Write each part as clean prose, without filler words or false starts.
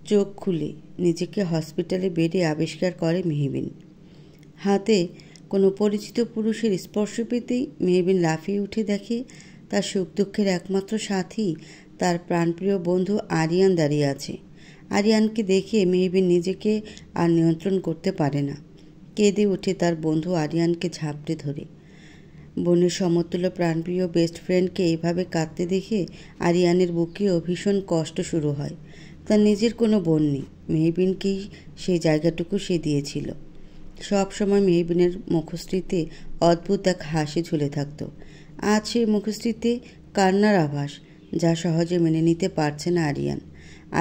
চোখ খুলে নিজেকে হসপিটালে বেডে আবিষ্কার করে মেহবিন। হাতে কোনো পরিচিত পুরুষের স্পর্শ পেতেই মেহবিন লাফিয়ে উঠে দেখে তার সুখ দুঃখের একমাত্র সাথী, তার প্রাণপ্রিয় বন্ধু আরিয়ান দাঁড়িয়ে আছে। আরিয়ানকে দেখে মেহবিন নিজেকে আর নিয়ন্ত্রণ করতে পারে না, কেঁদে উঠে তার বন্ধু আরিয়ানকে ঝাপটে ধরে। বোনের সমতুল্য প্রাণপ্রিয় বেস্ট ফ্রেন্ডকে এইভাবে কাঁদতে দেখে আরিয়ানের বুকেও ভীষণ কষ্ট শুরু হয়। তার নিজের কোনো বোন নেই, মেহবিনকেই সেই জায়গাটুকু সে দিয়েছিল। সব সময় মেহবিনের মুখশ্রীতে অদ্ভুত এক হাসি ঝুলে থাকত। আজ সেই মুখশ্রীতে কান্নার আভাস, যা সহজে মেনে নিতে পারছে না আরিয়ান।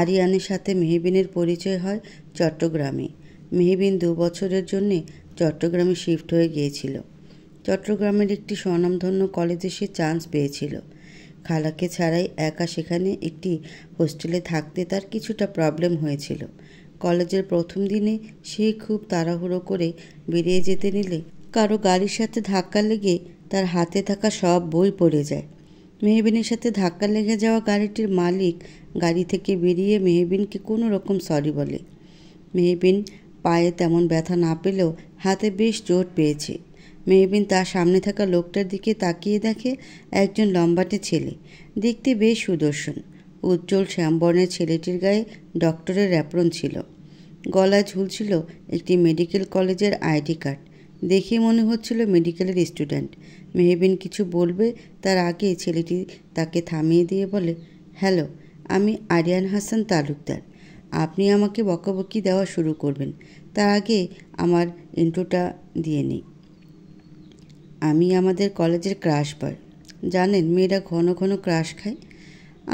আরিয়ানের সাথে মেহবিনের পরিচয় হয় চট্টগ্রামে। মেহবিন 2 বছরের জন্যে চট্টগ্রামে শিফট হয়ে গিয়েছিল। চট্টগ্রামের একটি স্বনামধন্য কলেজে সে চান্স পেয়েছিল। খালাকে ছাড়াই একা সেখানে একটি হোস্টেলে থাকতে তার কিছুটা প্রবলেম হয়েছিল। কলেজের প্রথম দিনে সে খুব তাড়াহুড়ো করে বেরিয়ে যেতে নিলে কারো গাড়ির সাথে ধাক্কা লেগে তার হাতে থাকা সব বই পড়ে যায়। মেহবিনের সাথে ধাক্কা লেগে যাওয়া গাড়িটির মালিক গাড়ি থেকে বেরিয়ে মেহবিনকে কোনো রকম সরি বলে। মেহবিন পায়ে তেমন ব্যথা না পেলেও হাতে বেশ চোট পেয়েছে। মেহবিন তার সামনে থাকা লোকটার দিকে তাকিয়ে দেখে একজন লম্বাটে ছেলে, দেখতে বেশ সুদর্শন। উজ্জ্বল শ্যামবর্ণের ছেলেটির গায়ে ডক্টরের অ্যাপ্রন ছিল। গলায় ঝুলছিল একটি মেডিকেল কলেজের আইডি কার্ড। দেখে মনে হচ্ছিল মেডিকেলের স্টুডেন্ট। মেহবিন কিছু বলবে তার আগে ছেলেটি তাকে থামিয়ে দিয়ে বলে, হ্যালো, আমি আরিয়ান হাসান তালুকদার। আপনি আমাকে বকাবকি দেওয়া শুরু করবেন, তার আগে আমার ইন্ট্রোটা দিয়ে নিই। আমি আমাদের কলেজের ক্রাশ বয়। জানেন, মেয়েরা ঘন ঘন ক্রাশ খায়।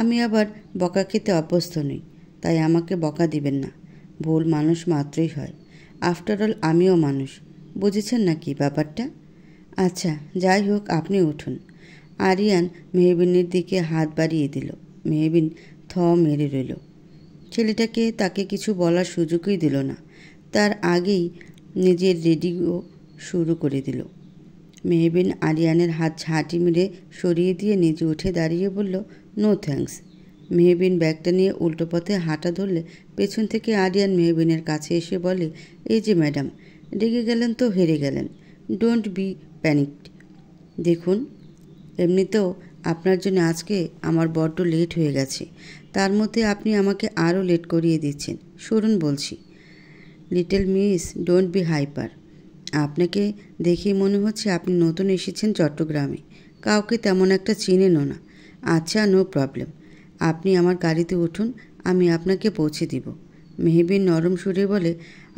আমি আবার বকা খেতে অভ্যস্ত নই, তাই আমাকে বকা দিবেন না। ভুল মানুষ মাত্রই হয়। আফটারঅল আমিও মানুষ, বুঝেছেন নাকি ব্যাপারটা? আচ্ছা, যাই হোক, আপনি উঠুন। আরিয়ান মেহবিনের দিকে হাত বাড়িয়ে দিল। মেহবিন থ মেরে রইল। ছেলেটাকে তাকে কিছু বলার সুযোগই দিল না, তার আগেই নিজের রেডিও শুরু করে দিল। মেহবিন আরিয়ানের হাত ঝাঁটি মেরে সরিয়ে দিয়ে নিজে উঠে দাঁড়িয়ে বলল, নো থ্যাঙ্কস। মেহবিন ব্যাগটা নিয়ে উল্টো পথে হাঁটা ধরলে পেছন থেকে আরিয়ান মেহবিনের কাছে এসে বলে, এই যে ম্যাডাম, রেগে গেলেন তো হেরে গেলেন। Don't be panicked. দেখুন, এমনিতেও আপনার জন্য আজকে আমার বড্ড লেট হয়ে গেছে, তার মধ্যে আপনি আমাকে আরও লেট করিয়ে দিচ্ছেন। সরুন বলছি। Little miss, don't be hyper. আপনাকে দেখেই মনে হচ্ছে আপনি নতুন এসেছেন চট্টগ্রামে, কাউকে তেমন একটা চিনেনও না। আচ্ছা, নো প্রবলেম। আপনি আমার গাড়িতে উঠুন, আমি আপনাকে পৌঁছে দিব। মেহবিন নরম সুরে বলে,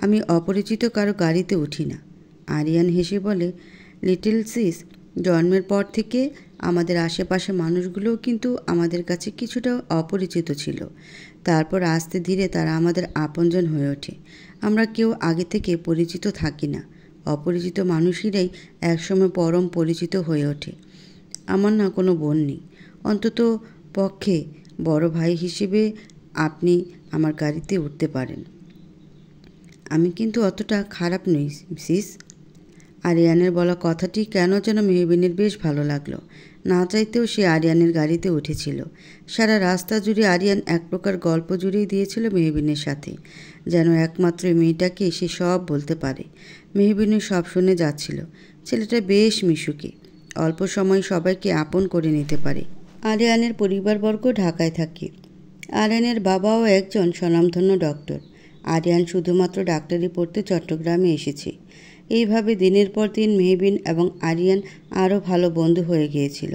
আমি অপরিচিত কারো গাড়িতে উঠি না। আরিয়ান হেসে বলে, লিটল সিস, জন্মের পর থেকে আমাদের আশেপাশে মানুষগুলোও কিন্তু আমাদের কাছে কিছুটা অপরিচিত ছিল। তারপর আস্তে ধীরে তারা আমাদের আপনজন হয়ে ওঠে। আমরা কেউ আগে থেকে পরিচিত থাকি না। অপরিচিত মানুষেরাই একসময় পরম পরিচিত হয়ে ওঠে। আমার না কোনো বোন নেই, অন্তত পক্ষে বড় ভাই হিসেবে আপনি আমার গাড়িতে উঠতে পারেন। আমি কিন্তু অতটা খারাপ নই সিস। আরিয়ানের বলা কথাটি কেন যেন মেহবিনের বেশ ভালো লাগলো। না চাইতেও সে আরিয়ানের গাড়িতে উঠেছিল। সারা রাস্তা জুড়ে আরিয়ান এক প্রকার গল্প জুড়েই দিয়েছিল মেহবিনের সাথে, যেন একমাত্র মেয়েটাকে সে সব বলতে পারে। মেহবিনের সব শুনে যাচ্ছিল। ছেলেটা বেশ মিশুকে, অল্প সময় সবাইকে আপন করে নিতে পারে। আরিয়ানের পরিবারবর্গ ঢাকায় থাকে। আরিয়ানের বাবাও একজন স্বনামধন্য ডক্টর। আরিয়ান শুধুমাত্র ডাক্তারি পড়তে চট্টগ্রামে এসেছে। এইভাবে দিনের পর দিন মেহবিন এবং আরিয়ান আরও ভালো বন্ধু হয়ে গিয়েছিল,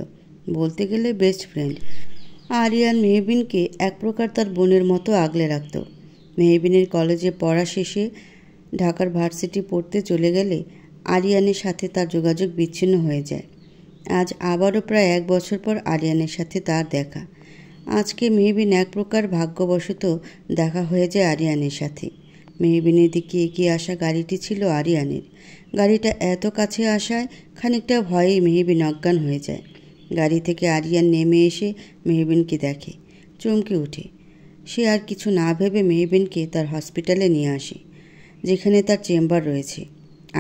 বলতে গেলে বেস্ট ফ্রেন্ড। আরিয়ান মেহবিনকে এক প্রকার তার বোনের মতো আগলে রাখত। মেহবিনের কলেজে পড়া শেষে ঢাকার ভার্সিটি পড়তে চলে গেলে আরিয়ানের সাথে তার যোগাযোগ বিচ্ছিন্ন হয়ে যায়। আজ আবারও প্রায় 1 বছর পর আরিয়ানের সাথে তার দেখা। আজকে মেহবিন এক প্রকার ভাগ্যবশত দেখা হয়ে যায় আরিয়ানের সাথে। মেহবিনের দিকে এগিয়ে আসা গাড়িটি ছিল আরিয়ানের। গাড়িটা এত কাছে আসায় খানিকটা ভয়েই মেহবিন অজ্ঞান হয়ে যায়। গাড়ি থেকে আরিয়ান নেমে এসে মেহবিনকে দেখে, চমকে ওঠে। সে আর কিছু না ভেবে মেহবিনকে তার হসপিটালে নিয়ে আসে, যেখানে তার চেম্বার রয়েছে।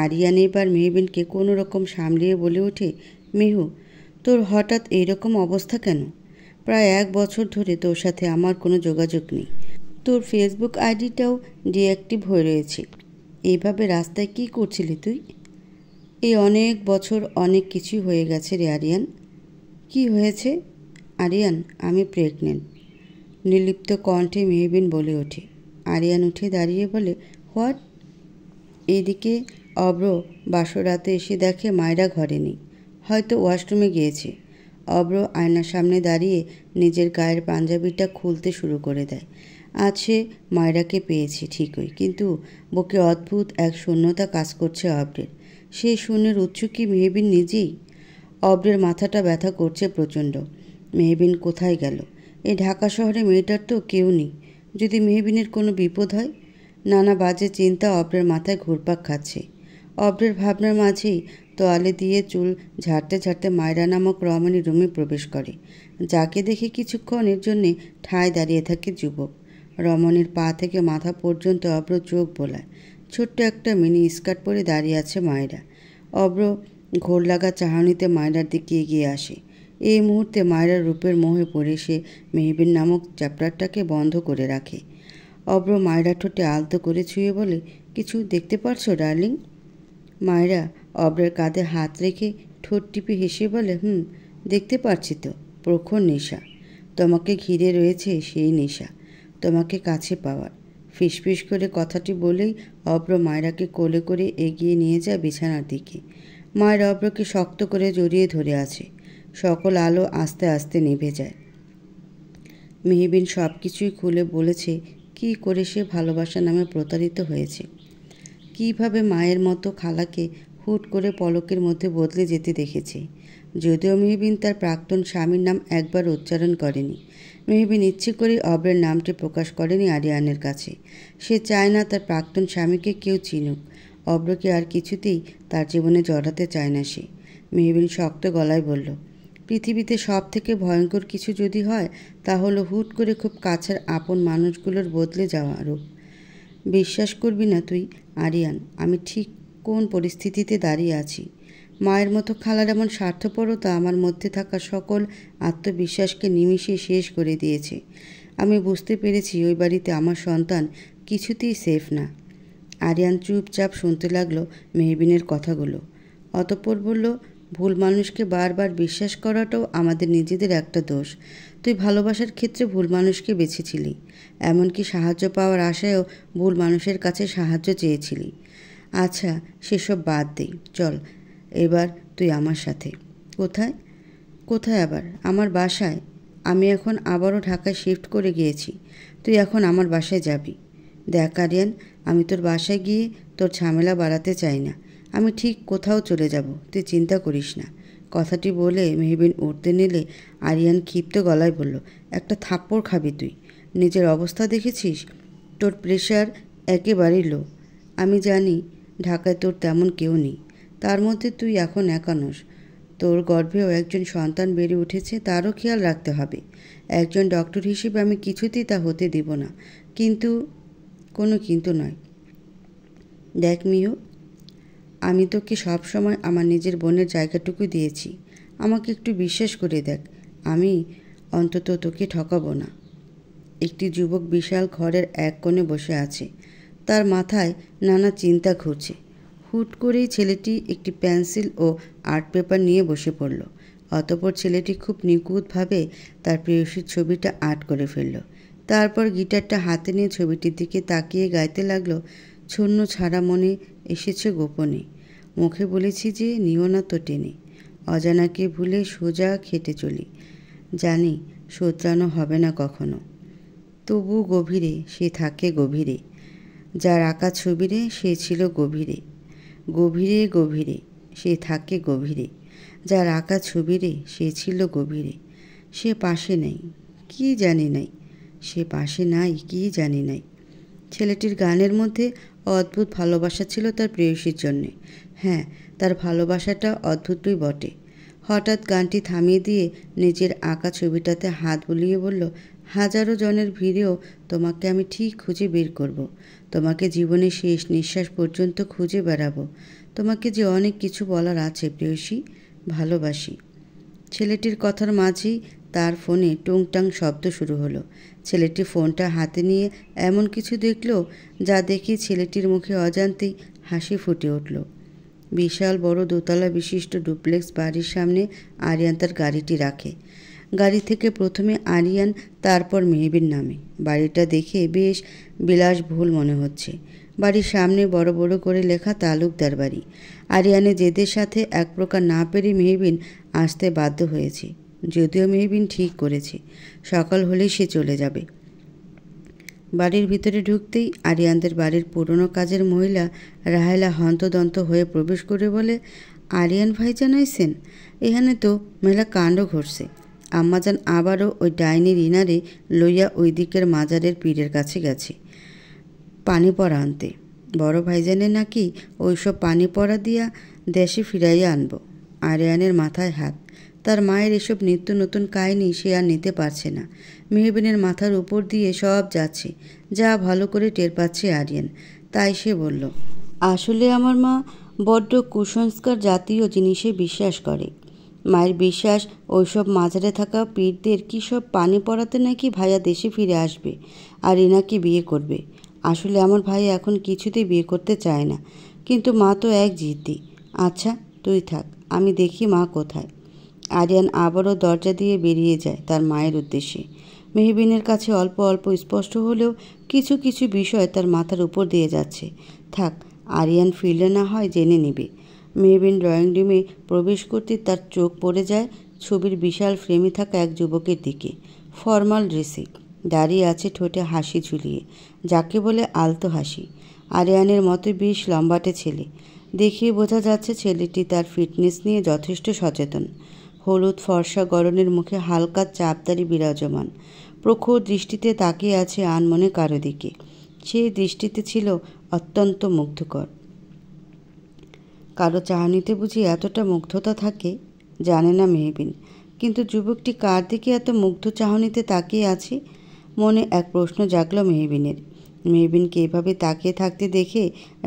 আরিয়ান এবার মেহবিনকে কোনো রকম সামলিয়ে বলে ওঠে, মেহু, তোর হঠাৎ এইরকম অবস্থা কেন? প্রায় 1 বছর ধরে তোর সাথে আমার কোনো যোগাযোগ নেই। তোর ফেসবুক আইডিটাও ডিঅ্যাক্টিভ হয়ে রয়েছে। এইভাবে রাস্তায় কী করছিলি তুই? এই অনেক বছর অনেক কিছুই হয়ে গেছে রে আরিয়ান। কি হয়েছে? আরিয়ান, আমি প্রেগনেন্ট। নির্লিপ্ত কণ্ঠে মেহবিন বলে ওঠে। আরিয়ান উঠে দাঁড়িয়ে বলে, হোয়াট? এইদিকে অব্র বাসরাতে এসে দেখে মায়েরা ঘরে নেই, হয়তো ওয়াশরুমে গিয়েছে। অব্র আয়নার সামনে দাঁড়িয়ে নিজের গায়ের পাঞ্জাবিটা খুলতে শুরু করে দেয়। আজ সে মায়রাকে পেয়েছে ঠিকই, কিন্তু বুকে অদ্ভুত এক শূন্যতা কাজ করছে অব্রের। সেই শূন্যের উৎস কি মেহবিন নিজেই? অব্রের মাথাটা ব্যথা করছে প্রচণ্ড। মেহবিন কোথায় গেল? এই ঢাকা শহরে মেয়েটার তো কেউ নেই। যদি মেহবিনের কোনো বিপদ হয়? নানা বাজে চিন্তা অব্রের মাথায় ঘুরপাক খাচ্ছে। অব্রের ভাবনার মাঝেই তোয়ালে দিয়ে চুল ঝাড়তে ঝাড়তে মায়রা নামক রমণী রুমে প্রবেশ করে, যাকে দেখে কিছুক্ষণের জন্যে ঠায় দাঁড়িয়ে থাকে যুবক। রমণীর পা থেকে মাথা পর্যন্ত অব্র চোখ বোলায়। ছোট্ট একটা মিনি স্কার্ট পরে দাঁড়িয়ে আছে মায়রা। অব্র ঘোর লাগা চাহনিতে মায়রার দিকে এগিয়ে আসে। এই মুহূর্তে মায়রার রূপের মোহে পড়ে সে মেহবিন নামক চ্যাপ্টারটাকে বন্ধ করে রাখে। অব্র মায়রা ঠোঁটে আলতো করে ছুঁয়ে বলে, কিছু দেখতে পারছো ডার্লিং? মায়রা অব্রের কাঁধে হাত রেখে ঠোঁট টিপে হেসে বলে, দেখতে পারছি তো, প্রখর নেশা। তোমাকে ঘিরে রয়েছে সেই নেশা, তোমাকে কাছে পাওয়ার। ফিসফিস করে কথাটি বলেই অব্র মায়রাকে কোলে করে এগিয়ে নিয়ে যায় বিছানার দিকে। মায়ের অব্রকে শক্ত করে জড়িয়ে ধরে আছে। সকল আলো আস্তে আস্তে নিভে যায়। মেহবিন সব কিছুই খুলে বলেছে কী করে সে ভালোবাসা নামে প্রতারিত হয়েছে, কিভাবে মায়ের মতো খালাকে হুট করে পলকের মধ্যে বদলে যেতে দেখেছে। যদিও মেহবিন তার প্রাক্তন স্বামীর নাম একবার উচ্চারণ করেনি। মেহবিন ইচ্ছে করে অব্রের নামটি প্রকাশ করেনি আরিয়ানের কাছে। সে চায় না তার প্রাক্তন স্বামীকে কেউ চিনুক। অব্রকে আর কিছুতেই তার জীবনে জড়াতে চায় না সে। মেহবিন শক্ত গলায় বলল, পৃথিবীতে সব থেকে ভয়ঙ্কর কিছু যদি হয়, তা হলো হুট করে খুব কাছের আপন মানুষগুলোর বদলে যাওয়া রূপ। বিশ্বাস করবি না তুই আরিয়ান, আমি ঠিক কোন পরিস্থিতিতে দাঁড়িয়ে আছি। মায়ের মতো খালার এমন স্বার্থপরতা আমার মধ্যে থাকা সকল আত্মবিশ্বাসকে নিমিষে শেষ করে দিয়েছে। আমি বুঝতে পেরেছি ওই বাড়িতে আমার সন্তান কিছুতেই সেফ না। আরিয়ান চুপচাপ শুনতে লাগলো মেহবিনের কথাগুলো। অতঃপর বলল, ভুল মানুষকে বারবার বিশ্বাস করাটাও আমাদের নিজেদের একটা দোষ। তুই ভালোবাসার ক্ষেত্রে ভুল মানুষকে বেছেছিলি, এমনকি সাহায্য পাওয়ার আশায়ও ভুল মানুষের কাছে সাহায্য চেয়েছিলি। আচ্ছা, সেসব বাদ দেই, চল এবার তুই আমার সাথে। কোথায়? কোথায় আবার? আমার বাসায়। আমি এখন আবারও ঢাকায় শিফট করে গিয়েছি। তুই এখন আমার বাসায় যাবি। দেখ আরিয়ান, আমি তোর বাসায় গিয়ে তোর ঝামেলা বাড়াতে চাই না। আমি ঠিক কোথাও চলে যাব, তুই চিন্তা করিস না। কথাটি বলে মেহবিন উঠতে নিলে আরিয়ান ক্ষিপ্ত গলায় বলল, একটা থাপ্পড় খাবি তুই? নিজের অবস্থা দেখেছিস? তোর প্রেশার একেবারেই লো। আমি জানি ঢাকায় তোর তেমন কেউ নেই, তার মধ্যে তুই এখন একা নোস। তোর গর্ভেও একজন সন্তান বেড়ে উঠেছে, তারও খেয়াল রাখতে হবে। একজন ডক্টর হিসেবে আমি কিছুতেই তা হতে দিব না। কিন্তু কোনো কিন্তু নয়। দেখ মিহু, আমি তোকে সবসময় আমার নিজের বোনের জায়গাটুকু দিয়েছি। আমাকে একটু বিশ্বাস করে দেখ, আমি অন্তত তোকে ঠকাবো না। একটি যুবক বিশাল ঘরের এক কোণে বসে আছে। তার মাথায় নানা চিন্তা ঘুরছে। হুট করেই ছেলেটি একটি পেন্সিল ও আর্ট পেপার নিয়ে বসে পড়ল। অতঃপর ছেলেটি খুব নিখুঁতভাবে তার প্রেয়সীর ছবিটা আর্ট করে ফেলল। তারপর গিটারটা হাতে নিয়ে ছবিটির দিকে তাকিয়ে গাইতে লাগলো, ছন্ন ছাড়া মনে এসেছে গোপনে, মুখে বলেছি যে নিও না তো টেনে, অজানাকে ভুলে সোজা খেটে চলি, জানি শোধরানো হবে না কখনো, তবু গভীরে সে থাকে গভীরে, যার আঁকা ছবিরে সে ছিল গভীরে, গভীরে গভীরে সে থাকে গভীরে, যার আঁকা ছবিরে সে ছিল গভীরে। সে পাশে নেই, কি জানি নাই, সে পাশে নাই, কি জানি নাই। ছেলেটির গানের মধ্যে অদ্ভুত ভালোবাসা ছিল তার প্রেয়সীর জন্যে। হ্যাঁ, তার ভালোবাসাটা অদ্ভুতই বটে। হঠাৎ গানটি থামিয়ে দিয়ে নিজের আঁকা ছবিটাতে হাত বুলিয়ে বলল, হাজারো জনের ভিড়েও তোমাকে আমি ঠিক খুঁজে বের করব। তোমাকে জীবনের শেষ নিঃশ্বাস পর্যন্ত খুঁজে বেড়াবো। তোমাকে যে অনেক কিছু বলার আছে প্রেয়সী, ভালোবাসি। ছেলেটির কথার মাঝেই তার ফোনে টুংটাং শব্দ শুরু হলো। ছেলেটি ফোনটা হাতে নিয়ে এমন কিছু দেখল যা দেখে ছেলেটির মুখে অজান্তেই হাসি ফুটে উঠল। বিশাল বড় দোতলা বিশিষ্ট ডুপ্লেক্স বাড়ির সামনে আরিয়ান তার গাড়িটি রাখে। গাড়ি থেকে প্রথমে আরিয়ান, তারপর মেহবিন নামে। বাড়িটা দেখে বেশ বিলাসবহুল মনে হচ্ছে। বাড়ির সামনে বড় বড় করে লেখা তালুকদার বাড়ি। আরিয়ানের জেদের সাথে এক প্রকার না পেরে মেহবিন আসতে বাধ্য হয়েছে, যদিও মেহবিন ঠিক করেছে সকাল হলেই সে চলে যাবে। বাড়ির ভিতরে ঢুকতেই আরিয়ানদের বাড়ির পুরনো কাজের মহিলা রাহেলা হন্তদন্ত হয়ে প্রবেশ করে বলে, আরিয়ান ভাইজান আইসেন? এখানে তো মেলা কাণ্ড ঘটছে। আম্মাজান আবারও ওই ডাইনি রিনারে লইয়া ওই দিকের মাজারের পীরের কাছে গেছে পানি পড়া আনতে। বড় ভাইজানের নাকি ওইসব পানি পড়া দিয়া দেশে ফিরাইয়া আনব। আরিয়ানের মাথায় হাত। তার মায়ের এসব নিত্য নতুন কাহিনী সে আর নিতে পারছে না। মেহবিনের মাথার উপর দিয়ে সব যাচ্ছে, যা ভালো করে টের পাচ্ছে আরিয়ান। তাই সে বলল, আসলে আমার মা বড্ড কুসংস্কার জাতীয় জিনিসে বিশ্বাস করে। মায়ের বিশ্বাস ওইসব মাজারে থাকা পীরদের কী সব পানি পড়াতে নাকি ভাইয়া দেশে ফিরে আসবে আর রিনাকে বিয়ে করবে। আসলে আমার ভাই এখন কিছুতেই বিয়ে করতে চায় না, কিন্তু মা তো এক জিদ্দি। আচ্ছা তুই থাক, আমি দেখি মা কোথায়। আরিয়ান আবারও দরজা দিয়ে বেরিয়ে যায় তার মায়ের উদ্দেশ্যে। মেহবিনের কাছে অল্প অল্প স্পষ্ট হলেও কিছু কিছু বিষয় তার মাথার উপর দিয়ে যাচ্ছে। থাক, আরিয়ান ফিরলে না হয় জেনে নেবে। মেহবিন ড্রয়িং রুমে প্রবেশ করতে তার চোখ পড়ে যায় ছবির বিশাল ফ্রেমে থাকা এক যুবকের দিকে। ফর্মাল ড্রেসে দাঁড়িয়ে আছে, ঠোঁটে হাসি ঝুলিয়ে, যাকে বলে আলতো হাসি। আরিয়ানের মতো বেশ লম্বাটে ছেলে। দেখিয়ে বোঝা যাচ্ছে ছেলেটি তার ফিটনেস নিয়ে যথেষ্ট সচেতন। হলুদ ফর্সা গরনের মুখে হালকা চাপদারি বিরাজমান। প্রখর দৃষ্টিতে তাকিয়ে আছে আনমনে কারো দিকে। সেই দৃষ্টিতে ছিল অত্যন্ত মুগ্ধকর। কারো চাহনিতে বুঝি এতটা মুগ্ধতা থাকে, জানে না মেহবিন। কিন্তু যুবকটি কার দিকে এত মুগ্ধ চাহনিতে তাকিয়ে আছে? মনে এক প্রশ্ন জাগল মেহবিনের। মেহবিনকে এভাবে তাকিয়ে থাকতে দেখে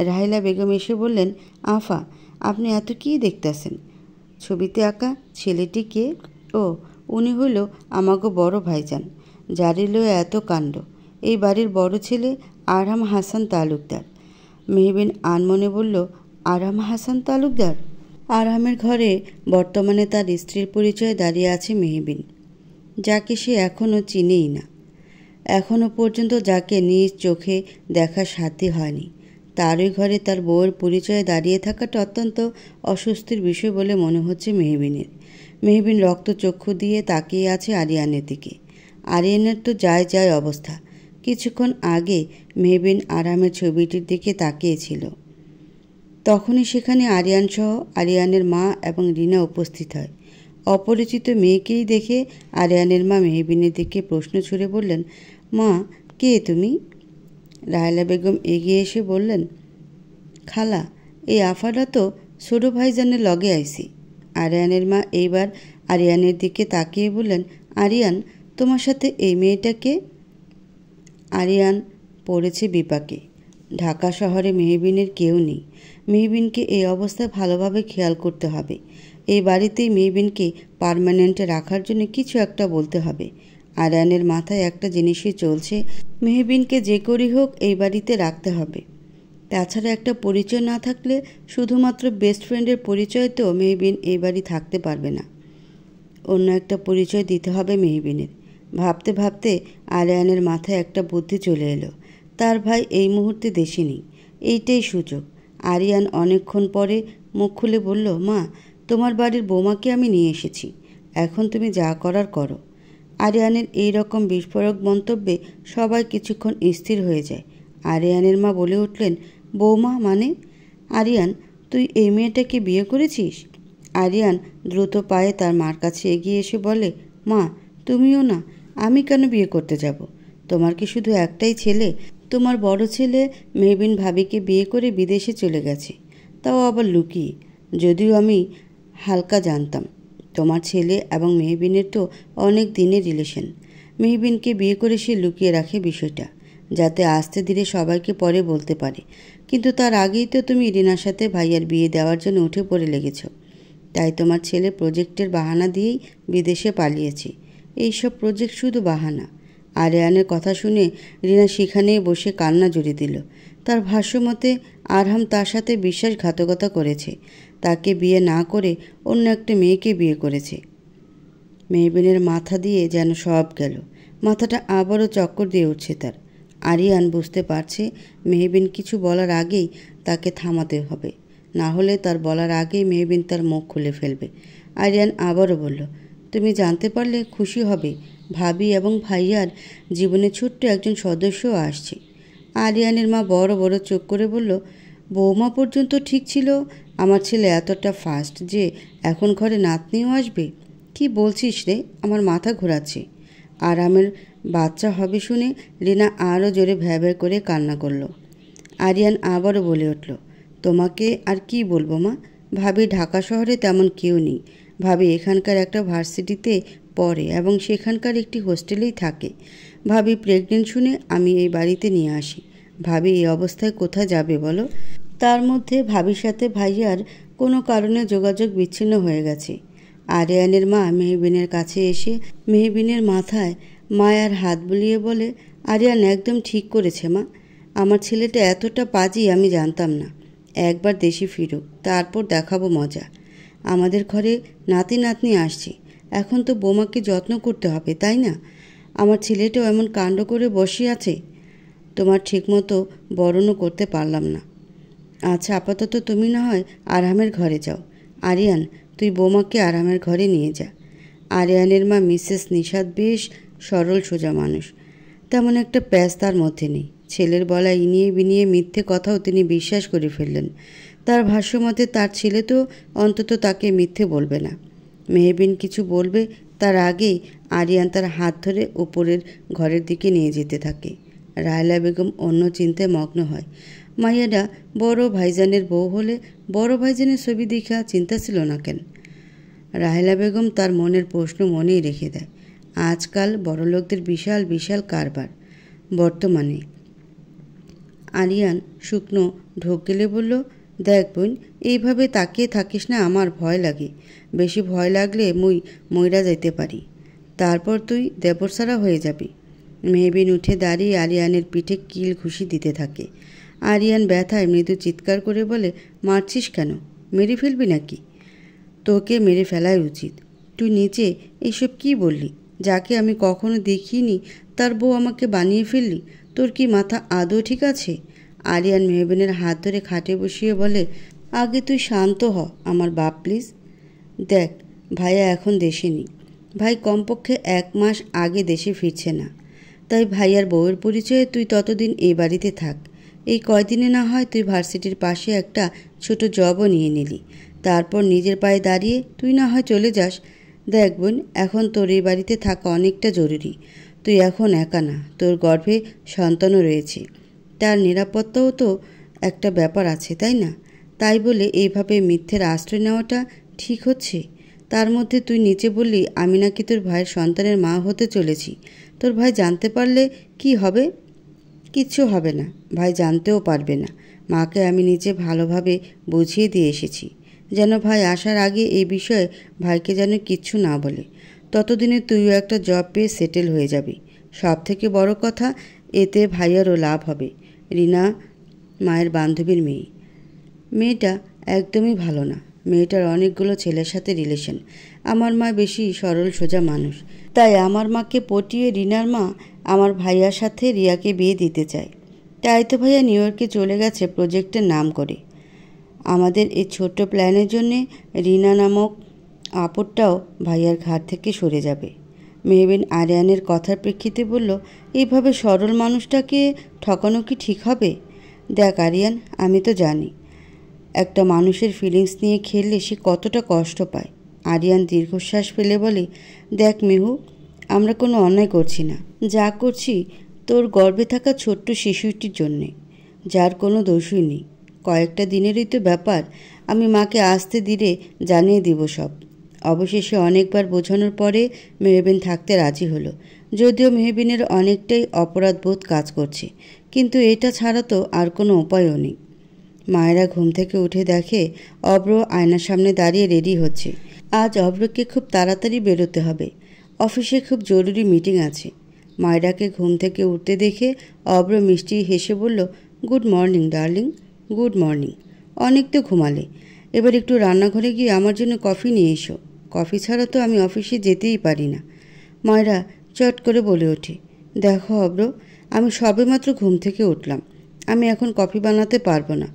রাহেলা বেগম এসে বললেন, আফা, আপনি এত কী দেখতেছেন? ছবিতে আঁকা ছেলেটি কে? ও, উনি হইল আমাগো বড় ভাইজান, যারে লয়ে এত কাণ্ড। এই বাড়ির বড় ছেলে আরহাম হাসান তালুকদার। মেহবিন আনমনে বলল, আরহাম হাসান তালুকদার? আরহামের ঘরে বর্তমানে তার স্ত্রীর পরিচয়ে দাঁড়িয়ে আছে মেহবিন, যাকে সে এখনও চিনেই না। এখনও পর্যন্ত যাকে নিজ চোখে দেখার সাধ্য হয়নি, তারই ঘরে তার বউয়ের পরিচয়ে দাঁড়িয়ে থাকাটা অত্যন্ত অস্বস্তির বিষয় বলে মনে হচ্ছে মেহবিনের। মেহবিন রক্তচক্ষু দিয়ে তাকিয়ে আছে আরিয়ানের দিকে। আরিয়ানের তো যায় যায় অবস্থা। কিছুক্ষণ আগে মেহবিন আরহামের ছবিটির দিকে তাকিয়েছিল। তখনই সেখানে আরিয়ানসহ আরিয়ানের মা এবং রিনা উপস্থিত হয়। অপরিচিত মেয়েকেই দেখে আরিয়ানের মা মেহবিনের দিকে প্রশ্ন ছুড়ে বললেন, মা, কে তুমি? রাহেলা বেগম এগিয়ে এসে বললেন, খালা, এই আফাটা তো ছোটো ভাইজানের লগে আইছি। আরিয়ানের মা এইবার আরিয়ানের দিকে তাকিয়ে বললেন, আরিয়ান, তোমার সাথে এই মেয়েটাকে? আরিয়ান পড়েছে বিপাকে। ঢাকা শহরে মেহবিনের কেউ নেই। মেহবিনকে এই অবস্থায় ভালোভাবে খেয়াল করতে হবে। এই বাড়িতেই মেহবিনকে পার্মানেন্টে রাখার জন্য কিছু একটা বলতে হবে। আরিয়ানের মাথায় একটা জিনিসই চলছে, মেহবিনকে যে করেই হোক এই বাড়িতে রাখতে হবে। তাছাড়া একটা পরিচয় না থাকলে, শুধুমাত্র বেস্ট ফ্রেন্ডের পরিচয় তো মেহবিন এই বাড়ি থাকতে পারবে না। অন্য একটা পরিচয় দিতে হবে মেহবিনের। ভাবতে ভাবতে আরিয়ানের মাথায় একটা বুদ্ধি চলে এলো। তার ভাই এই মুহূর্তে দেশে নেই, এইটাই সুযোগ। আরিয়ান অনেকক্ষণ পরে মুখ খুলে বলল, মা, তোমার বাড়ির বৌমাকে আমি নিয়ে এসেছি, এখন তুমি যা করার করো। আরিয়ানের এই রকম বিস্ফোরক মন্তব্যে সবাই কিছুক্ষণ স্থির হয়ে যায়। আরিয়ানের মা বলে উঠলেন, বৌমা মানে? আরিয়ান, তুই এই মেয়েটাকে বিয়ে করেছিস? আরিয়ান দ্রুত পায়ে তার মার কাছে এগিয়ে এসে বলে, মা, তুমিও না? আমি কেন বিয়ে করতে যাব? তোমার কি শুধু একটাই ছেলে? তোমার বড় ছেলে মেহবিন ভাবিকে বিয়ে করে বিদেশে চলে গেছে, তাও আবার লুকিয়ে। যদিও আমি হালকা জানতাম তোমার ছেলে এবং মেহবিনের তো অনেক দিনের রিলেশন। মেহবিনকে বিয়ে করে সে লুকিয়ে রাখে বিষয়টা, যাতে আস্তে ধীরে সবাইকে পরে বলতে পারে। কিন্তু তার আগেই তো তুমি রিনার সাথে ভাইয়ার বিয়ে দেওয়ার জন্য উঠে পড়ে লেগেছ। তাই তোমার ছেলে প্রজেক্টের বাহানা দিয়েই বিদেশে পালিয়েছে। এইসব প্রজেক্ট শুধু বাহানা। আরিয়ানের কথা শুনে রিনা সেখানেই বসে কান্না জুড়ে দিল। তার ভাষ্যমতে আরহাম তার সাথে বিশ্বাসঘাতকতা করেছে, তাকে বিয়ে না করে অন্য একটা মেয়েকে বিয়ে করেছে। মেহবিনের মাথা দিয়ে যেন সব গেল, মাথাটা আবারও চক্কর দিয়ে উঠছে তার। আরিয়ান বুঝতে পারছে মেহবিন কিছু বলার আগেই তাকে থামাতে হবে, না হলে তার বলার আগেই মেহবিন তার মুখ খুলে ফেলবে। আরিয়ান আবারও বলল, তুমি জানতে পারলে খুশি হবে, ভাবি এবং ভাইয়ার জীবনে ছোট্ট একজন সদস্যও আসছে। আরিয়ানের মা বড় বড় চোখ করে বলল, বৌমা পর্যন্ত ঠিক ছিল, আমার ছেলে এতটা ফাস্ট যে এখন ঘরে নাতনিও আসবে? কি বলছিস রে, আমার মাথা ঘোরাচ্ছে। আরামের বাচ্চা হবে শুনে রিনা আরও জোরে ভ্যাঁ করে কান্না করল। আরিয়ান আবারও বলে উঠল, তোমাকে আর কি বলবো মা, ভাবি ঢাকা শহরে তেমন কেউ নেই। ভাবি এখানকার একটা ভার্সিটিতে পড়ে এবং সেখানকার একটি হোস্টেলেই থাকে। ভাবি প্রেগনেন্ট শুনে আমি এই বাড়িতে নিয়ে আসি। ভাবি এই অবস্থায় কোথায় যাবে বলো? তার মধ্যে ভাবির সাথে ভাইয়ার কোনো কারণে যোগাযোগ বিচ্ছিন্ন হয়ে গেছে। আরিয়ানের মা মেহবিনের কাছে এসে মেহবিনের মাথায় মায়ার হাত বুলিয়ে বলে, আরিয়ান একদম ঠিক করেছে মা, আমার ছেলেটা এতটা পাজি আমি জানতাম না। একবার দেশে ফিরুক, তারপর দেখাবো মজা। আমাদের ঘরে নাতি নাতনি আসছে, এখন তো বোমাকে যত্ন করতে হবে, তাই না? আমার ছেলেটাও এমন কাণ্ড করে বসে আছে, তোমার ঠিকমতো বরণও করতে পারলাম না। আচ্ছা, আপাতত তুমি না হয় আরামের ঘরে যাও। আরিয়ান, তুই বোমাকে আরামের ঘরে নিয়ে যা। আরিয়ানের মা মিসেস নিশাদ বেশ সরল সোজা মানুষ, তেমন একটা প্যাঁচ তার মধ্যে নেই। ছেলের বলা ইনিয়ে বিনিয়ে মিথ্যে কথাও তিনি বিশ্বাস করে ফেললেন। তার ভাষ্যমতে তার ছেলে তো অন্তত তাকে মিথ্যে বলবে না। মেহবিন কিছু বলবে তার আগেই আরিয়ান তার হাত ধরে উপরের ঘরের দিকে নিয়ে যেতে থাকে। রায়লা বেগম অন্য চিন্তায় মগ্ন হয়। মাইয়াডা বড় ভাইজানের বউ হলে বড় ভাইজানের ছবি দেখা চিন্তা ছিল না কেন? রাহেলা বেগম তার মনের প্রশ্ন মনেই রেখে দেয়। আজকাল বড়লোকদের বিশাল বিশাল কারবার। বর্তমানে আরিয়ান শুকনো ঢোক গেলে বলল, দেখ বোন, এইভাবে তাকিয়ে থাকিস না, আমার ভয় লাগে। বেশি ভয় লাগলে মইরা যাইতে পারি, তারপর তুই দেবরসারা হয়ে যাবি। মেহবিন উঠে দাঁড়িয়ে আরিয়ানের পিঠে কিল ঘুষি দিতে থাকে। আরিয়ান ব্যথায় মৃদু চিৎকার করে বলে, মারছিস কেন? মেরে ফেলবি নাকি? তোকে মেরে ফেলাই উচিত। তুই নিচে এইসব কি বললি? যাকে আমি কখনো দেখিনি তার বউ আমাকে বানিয়ে ফেললি। তোর কি মাথা আদৌ ঠিক আছে? আরিয়ান মেহবিনের হাত ধরে খাটে বসিয়ে বলে, আগে তুই শান্ত হ আমার বাপ প্লিজ। দেখ, ভাইয়া এখন দেশে নেই। ভাই কমপক্ষে 1 মাস আগে দেশে ফিরছে না। তাই ভাইয়ার বউয়ের পরিচয়ে তুই ততদিন এই বাড়িতে থাক। এই কয়দিনে না হয় তুই ভার্সিটির পাশে একটা ছোট জবও নিয়ে নিলি, তারপর নিজের পায়ে দাঁড়িয়ে তুই না হয় চলে যাস। দেখ বোন, এখন তোর এই বাড়িতে থাকা অনেকটা জরুরি। তুই এখন একা না, তোর গর্ভে সন্তানও রয়েছে, তার নিরাপত্তাও তো একটা ব্যাপার আছে, তাই না? তাই বলে এইভাবে মিথ্যের আশ্রয় নেওয়াটা ঠিক হচ্ছে? তার মধ্যে তুই নিচে বললি আমি নাকি তোর ভাইয়ের সন্তানের মা হতে চলেছি। তোর ভাই জানতে পারলে কি হবে? কিচ্ছু হবে না, ভাই জানতেও পারবে না। মাকে আমি নিচে ভালোভাবে বুঝিয়ে দিয়ে এসেছি, যেন ভাই আসার আগে এই বিষয়ে ভাইকে যেন কিচ্ছু না বলে। ততদিনে তুইও একটা জব পেয়ে সেটেল হয়ে যাবি। সব থেকে বড় কথা, এতে ভাইয়ারও লাভ হবে। রিনা মায়ের বান্ধবীর মেয়ে। মেয়েটা একদমই ভালো না। মেয়েটার অনেকগুলো ছেলের সাথে রিলেশন। আমার মা বেশি সরল সোজা মানুষ, তাই আমার মাকে পটিয়ে রিনার মা আমার ভাইয়ার সাথে রিয়াকে বিয়ে দিতে চায়। তাই তো ভাইয়া নিউ ইয়র্কে চলে গেছে প্রজেক্টের নাম করে। আমাদের এই ছোট্ট প্ল্যানের জন্যে রিনা নামক আপদটাও ভাইয়ার ঘাট থেকে সরে যাবে। মেহবিন আরিয়ানের কথার প্রেক্ষিতে বলল, এইভাবে সরল মানুষটাকে ঠকানো কি ঠিক হবে? দেখ আরিয়ান, আমি তো জানি একটা মানুষের ফিলিংস নিয়ে খেললে সে কতটা কষ্ট পায়। আরিয়ান দীর্ঘশ্বাস ফেলে বলে, দেখ মেহু, আমরা কোনো অন্যায় করছি না। যা করছি তোর গর্ভে থাকা ছোট্ট শিশুটির জন্যে, যার কোনো দোষই নেই। কয়েকটা দিনেরই তো ব্যাপার। আমি মাকে আসতে দিলে জানিয়ে দিব সব। অবশেষে অনেকবার বোঝানোর পরে মেহবিন থাকতে রাজি হলো, যদিও মেহবিনের অনেকটাই অপরাধবোধ কাজ করছে, কিন্তু এটা ছাড়া তো আর কোনো উপায়ও নেই। মায়েরা ঘুম থেকে উঠে দেখে অব্র আয়নার সামনে দাঁড়িয়ে রেডি হচ্ছে। আজ অব্রকে খুব তাড়াতাড়ি বেরোতে হবে, অফিসে খুব জরুরি মিটিং আছে। মায়রাকে ঘুম থেকে উঠতে দেখে অব্র মিষ্টি হেসে বলল, good morning darling. Good morning. অনেক তো ঘুমালে, এবার একটু রান্নাঘরে গিয়ে আমার জন্য কফি নিয়ে এসো। কফি ছাড়া তো আমি অফিসে যেতেই পারি না। মায়রা চট করে বলে ওঠে, দেখো অব্র, আমি সবেমাত্র ঘুম থেকে উঠলাম, আমি এখন কফি বানাতে পারবো না।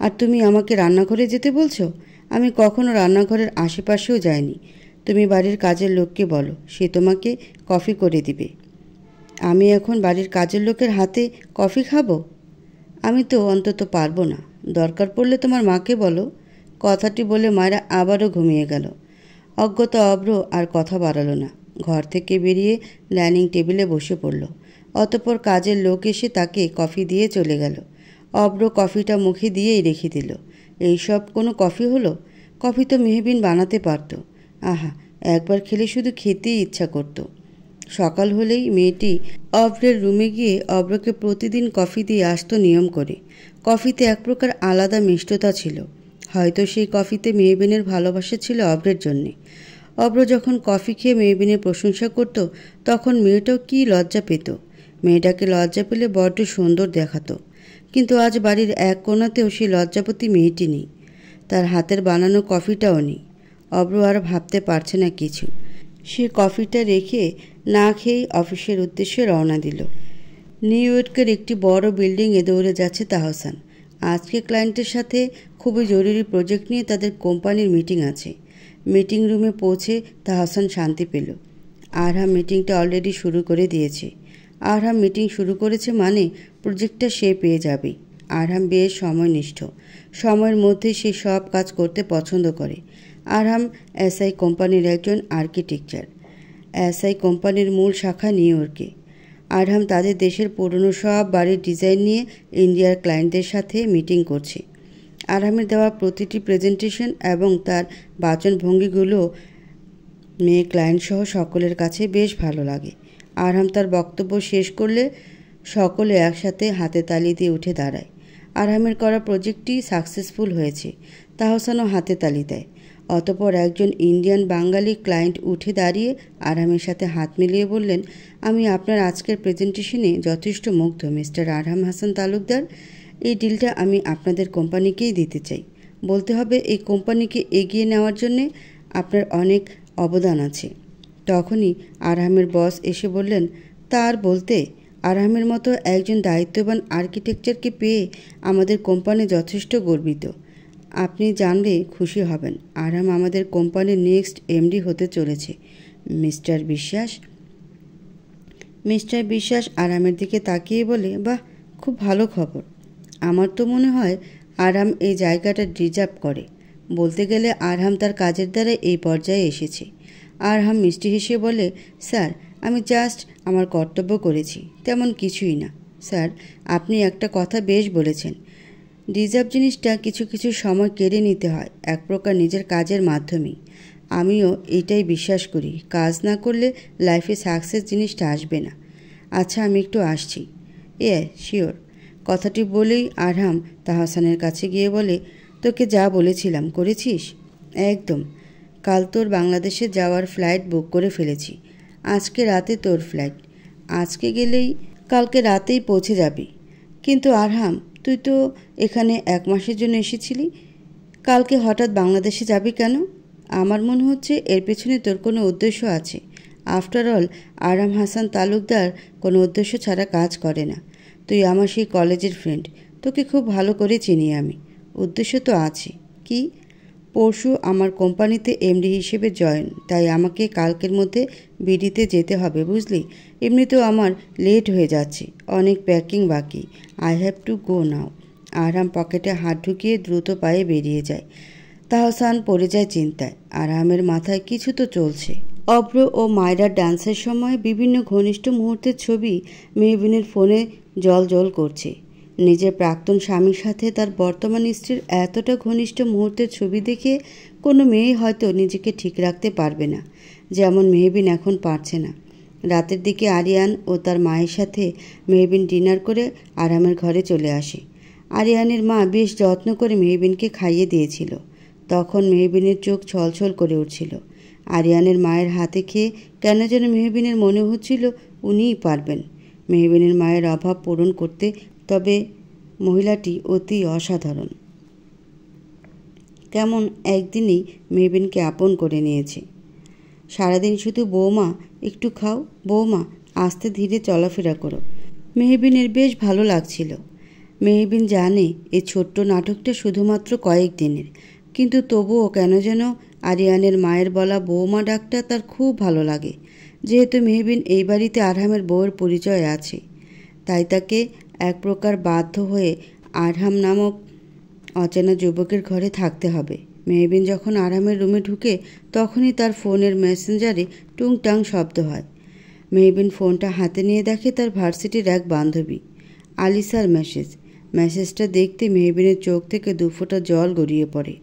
আর তুমি আমাকে রান্নাঘরে যেতে বলছো? আমি কখনো রান্নাঘরের আশেপাশেও যাইনি। তুমি বাড়ির কাজের লোককে বলো, সে তোমাকে কফি করে দিবে। আমি এখন বাড়ির কাজের লোকের হাতে কফি খাবো? আমি তো অন্তত পারবো না। দরকার পড়লে তোমার মাকে বলো। কথাটি বলে মায়েরা আবারও ঘুমিয়ে গেল। অজ্ঞতা অব্র আর কথা বাড়ালো না। ঘর থেকে বেরিয়ে ডাইনিং টেবিলে বসে পড়ল। অতঃপর কাজের লোক এসে তাকে কফি দিয়ে চলে গেল। অব্র কফিটা মুখে দিয়েই রেখে দিল। এইসব কোনো কফি হলো? কফি তো মেহবিন বানাতে পারত। আহা, একবার খেলে শুধু খেতেই ইচ্ছা করত। সকাল হলেই মেয়েটি অব্রের রুমে গিয়ে অব্রকে প্রতিদিন কফি দিয়ে আসতো নিয়ম করে। কফিতে এক প্রকার আলাদা মিষ্টতা ছিল। হয়তো সেই কফিতে মেহবিনের ভালোবাসা ছিল অব্রের জন্যে। অব্র যখন কফি খেয়ে মেহবিনের প্রশংসা করত, তখন মেয়েটাও কী লজ্জা পেত। মেয়েটাকে লজ্জা পেলে বড্ড সুন্দর দেখাতো। কিন্তু আজ বাড়ির এক কোণাতেও সেই লজ্জাপতি মেয়েটি নেই। তার হাতের বানানো কফিটাও নেই। অব্র আর ভাবতে পারছে না কিছু। সে কফিটা রেখে না খেয়েই অফিসের উদ্দেশ্যে রওনা দিল। নিউ ইয়র্কের একটি বড় বিল্ডিংয়ে দৌড়ে যাচ্ছে তাহসান। আজকে ক্লায়েন্টের সাথে খুবই জরুরি প্রজেক্ট নিয়ে তাদের কোম্পানির মিটিং আছে। মিটিং রুমে পৌঁছে তাহসান শান্তি পেল। আরহাম মিটিংটা অলরেডি শুরু করে দিয়েছে। আরহাম মিটিং শুরু করেছে মানে প্রজেক্টটা সে পেয়ে যাবে। আরহাম বেশ সময়নিষ্ঠ। সময়ের মধ্যে সে সব কাজ করতে পছন্দ করে। আরহাম এসআই কোম্পানির একজন আর্কিটেকচার। এসআই কোম্পানির মূল শাখা নিউ ইয়র্কে। আরহাম তাদের দেশের পুরনো সব বাড়ির ডিজাইন নিয়ে ইন্ডিয়ার ক্লায়েন্টদের সাথে মিটিং করছে। আরহামের দেওয়া প্রতিটি প্রেজেন্টেশন এবং তার বাচনভঙ্গিগুলো মেয়ে ক্লায়েন্ট সহ সকলের কাছে বেশ ভালো লাগে। আরহাম তার বক্তব্য শেষ করলে সকলে একসাথে হাতে তালি দিয়ে উঠে দাঁড়ায়। আরহামের করা প্রজেক্টটি সাকসেসফুল হয়েছে। তাহসানও হাতে তালি দেয়। অতঃপর একজন ইন্ডিয়ান বাঙালি ক্লায়েন্ট উঠে দাঁড়িয়ে আরহামের সাথে হাত মিলিয়ে বললেন, আমি আপনার আজকের প্রেজেন্টেশনে যথেষ্ট মুগ্ধ মিস্টার আরহাম হাসান তালুকদার। এই ডিলটা আমি আপনাদের কোম্পানিকেই দিতে চাই। বলতে হবে এই কোম্পানিকে এগিয়ে নেওয়ার জন্যে আপনার অনেক অবদান আছে। তখনই আরহামের বস এসে বললেন, তার বলতে আরহামের মতো একজন দায়িত্ববান আর্কিটেকচারকে পেয়ে আমাদের কোম্পানি যথেষ্ট গর্বিত। আপনি জানলে খুশি হবেন, আরহাম আমাদের কোম্পানির নেক্সট এমডি হতে চলেছে। মিস্টার বিশ্বাস আরহামের দিকে তাকিয়ে বলে, বাহ, খুব ভালো খবর। আমার তো মনে হয় আরহাম এই জায়গাটা ডিজার্ভ করে। বলতে গেলে আরহাম তার কাজের দ্বারা এই পর্যায়ে এসেছে। আরহাম মিষ্টি হেসে বলে, স্যার, আমি জাস্ট আমার কর্তব্য করেছি, তেমন কিছুই না। স্যার, আপনি একটা কথা বেশ বলেছেন। ডিজার্ভ জিনিসটা কিছু কিছু সময় কেড়ে নিতে হয়, এক প্রকার নিজের কাজের মাধ্যমেই। আমিও এইটাই বিশ্বাস করি। কাজ না করলে লাইফে সাকসেস জিনিসটা আসবে না। আচ্ছা, আমি একটু আসছি। শিওর। কথাটি বলেই আরহাম তাহসানের কাছে গিয়ে বলে, তোকে যা বলেছিলাম করেছিস? একদম। কাল তোর বাংলাদেশে যাওয়ার ফ্লাইট বুক করে ফেলেছি। আজকে রাতে তোর ফ্লাইট। আজকে গেলেই কালকে রাতেই পৌঁছে যাবি। কিন্তু আরহাম, তুই তো এখানে 1 মাসের জন্য এসেছিলি, কালকে হঠাৎ বাংলাদেশে যাবি কেন? আমার মনে হচ্ছে এর পেছনে তোর কোনো উদ্দেশ্য আছে। আফটার অল আরহাম হাসান তালুকদার কোনো উদ্দেশ্য ছাড়া কাজ করে না। তুই আমার সেই কলেজের ফ্রেন্ড, তোকে খুব ভালো করে চিনি আমি। উদ্দেশ্য তো আছে। কি? পরশু আমার কোম্পানিতে এমডি হিসেবে জয়েন, তাই আমাকে কালকের মধ্যে বিডিতে যেতে হবে, বুঝলি? এমনিতেও আমার লেট হয়ে যাচ্ছে, অনেক প্যাকিং বাকি। আই হ্যাভ টু গো নাও। আরহাম পকেটে হাত ঢুকিয়ে দ্রুত পায়ে বেরিয়ে যায়। তাহসান পড়ে যায় চিন্তায়। আরহামের মাথায় কিছু তো চলছে। অব্র ও মায়রার ডান্সের সময় বিভিন্ন ঘনিষ্ঠ মুহূর্তের ছবি মেহবিনের ফোনে জ্বল করছে। নিজের প্রাক্তন স্বামীর সাথে তার বর্তমান স্ত্রীর এতটা ঘনিষ্ঠ মুহূর্তের ছবি দেখে কোনো মেয়ে হয়তো নিজেকে ঠিক রাখতে পারবে না, যেমন মেহবিন এখন পারছে না। রাতের দিকে আরিয়ান ও তার মায়ের সাথে মেহবিন ডিনার করে আরহামের ঘরে চলে আসে। আরিয়ানের মা বেশ যত্ন করে মেহবিনকে খাইয়ে দিয়েছিল। তখন মেহবিনের চোখ ছলছল করে উঠছিল। আরিয়ানের মায়ের হাতে খেয়ে কেন যেন মেহবিনের মনে হচ্ছিল উনিই পারবেন মেহবিনের মায়ের অভাব পূরণ করতে। তবে মহিলাটি অতি অসাধারণ। কেমন একদিনই মেহবিনকে আপন করে নিয়েছে। সারাদিন শুধু বৌমা একটু খাও, বৌমা আস্তে ধীরে চলাফেরা করো। মেহবিনের বেশ ভালো লাগছিল। মেহবিন জানে এই ছোট্ট নাটকটা শুধুমাত্র কয়েকদিনের, কিন্তু তবুও কেন যেন আরিয়ানের মায়ের বলা বৌমা ডাকটা তার খুব ভালো লাগে। যেহেতু মেহবিন এই বাড়িতে আরহামের বউয়ের পরিচয় আছে, তাই তাকে এক প্রকার বাধ্য হয়ে আরহাম নামক অচেনা যুবকের ঘরে থাকতে হবে। মেহবিন যখন আরহামের রুমে ঢুকে তখনই তার ফোনের মেসেঞ্জারে টুংটাং শব্দ হয়। মেহবিন ফোনটা হাতে নিয়ে দেখে তার ভার্সিটির এক বান্ধবী আলিসার মেসেজটা দেখতে মেহবিনের চোখ থেকে দুফোঁটা জল গড়িয়ে পড়ে।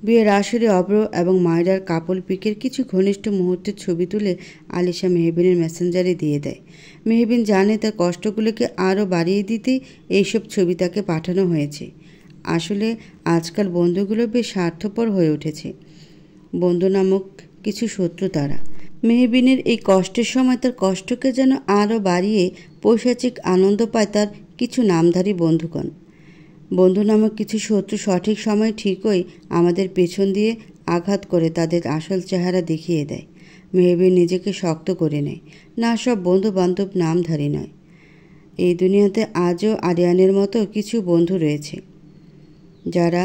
বিয়ের আসরে অব্র এবং মায়রার কাপল পিকের কিছু ঘনিষ্ঠ মুহূর্তের ছবি তুলে আলিশা মেহবিনের মেসেঞ্জারে দিয়ে দেয়। মেহবিন জানে তার কষ্টগুলোকে আরও বাড়িয়ে দিতেই এইসব ছবি তাকে পাঠানো হয়েছে। আসলে আজকাল বন্ধুগুলো বেশ স্বার্থপর হয়ে উঠেছে। বন্ধু নামক কিছু শত্রু তারা। মেহবিনের এই কষ্টের সময় তার কষ্টকে যেন আরও বাড়িয়ে পৈশাচিক আনন্দ পায় তার কিছু নামধারী বন্ধুগণ। বন্ধু নামক কিছু শত্রু সঠিক সময় ঠিকই আমাদের পেছন দিয়ে আঘাত করে তাদের আসল চেহারা দেখিয়ে দেয়। মেহবিন নিজেকে শক্ত করে নেয়। না, সব বন্ধু বান্ধব নামধারী নয়। এই দুনিয়াতে আজও আরিয়ানের মতো কিছু বন্ধু রয়েছে যারা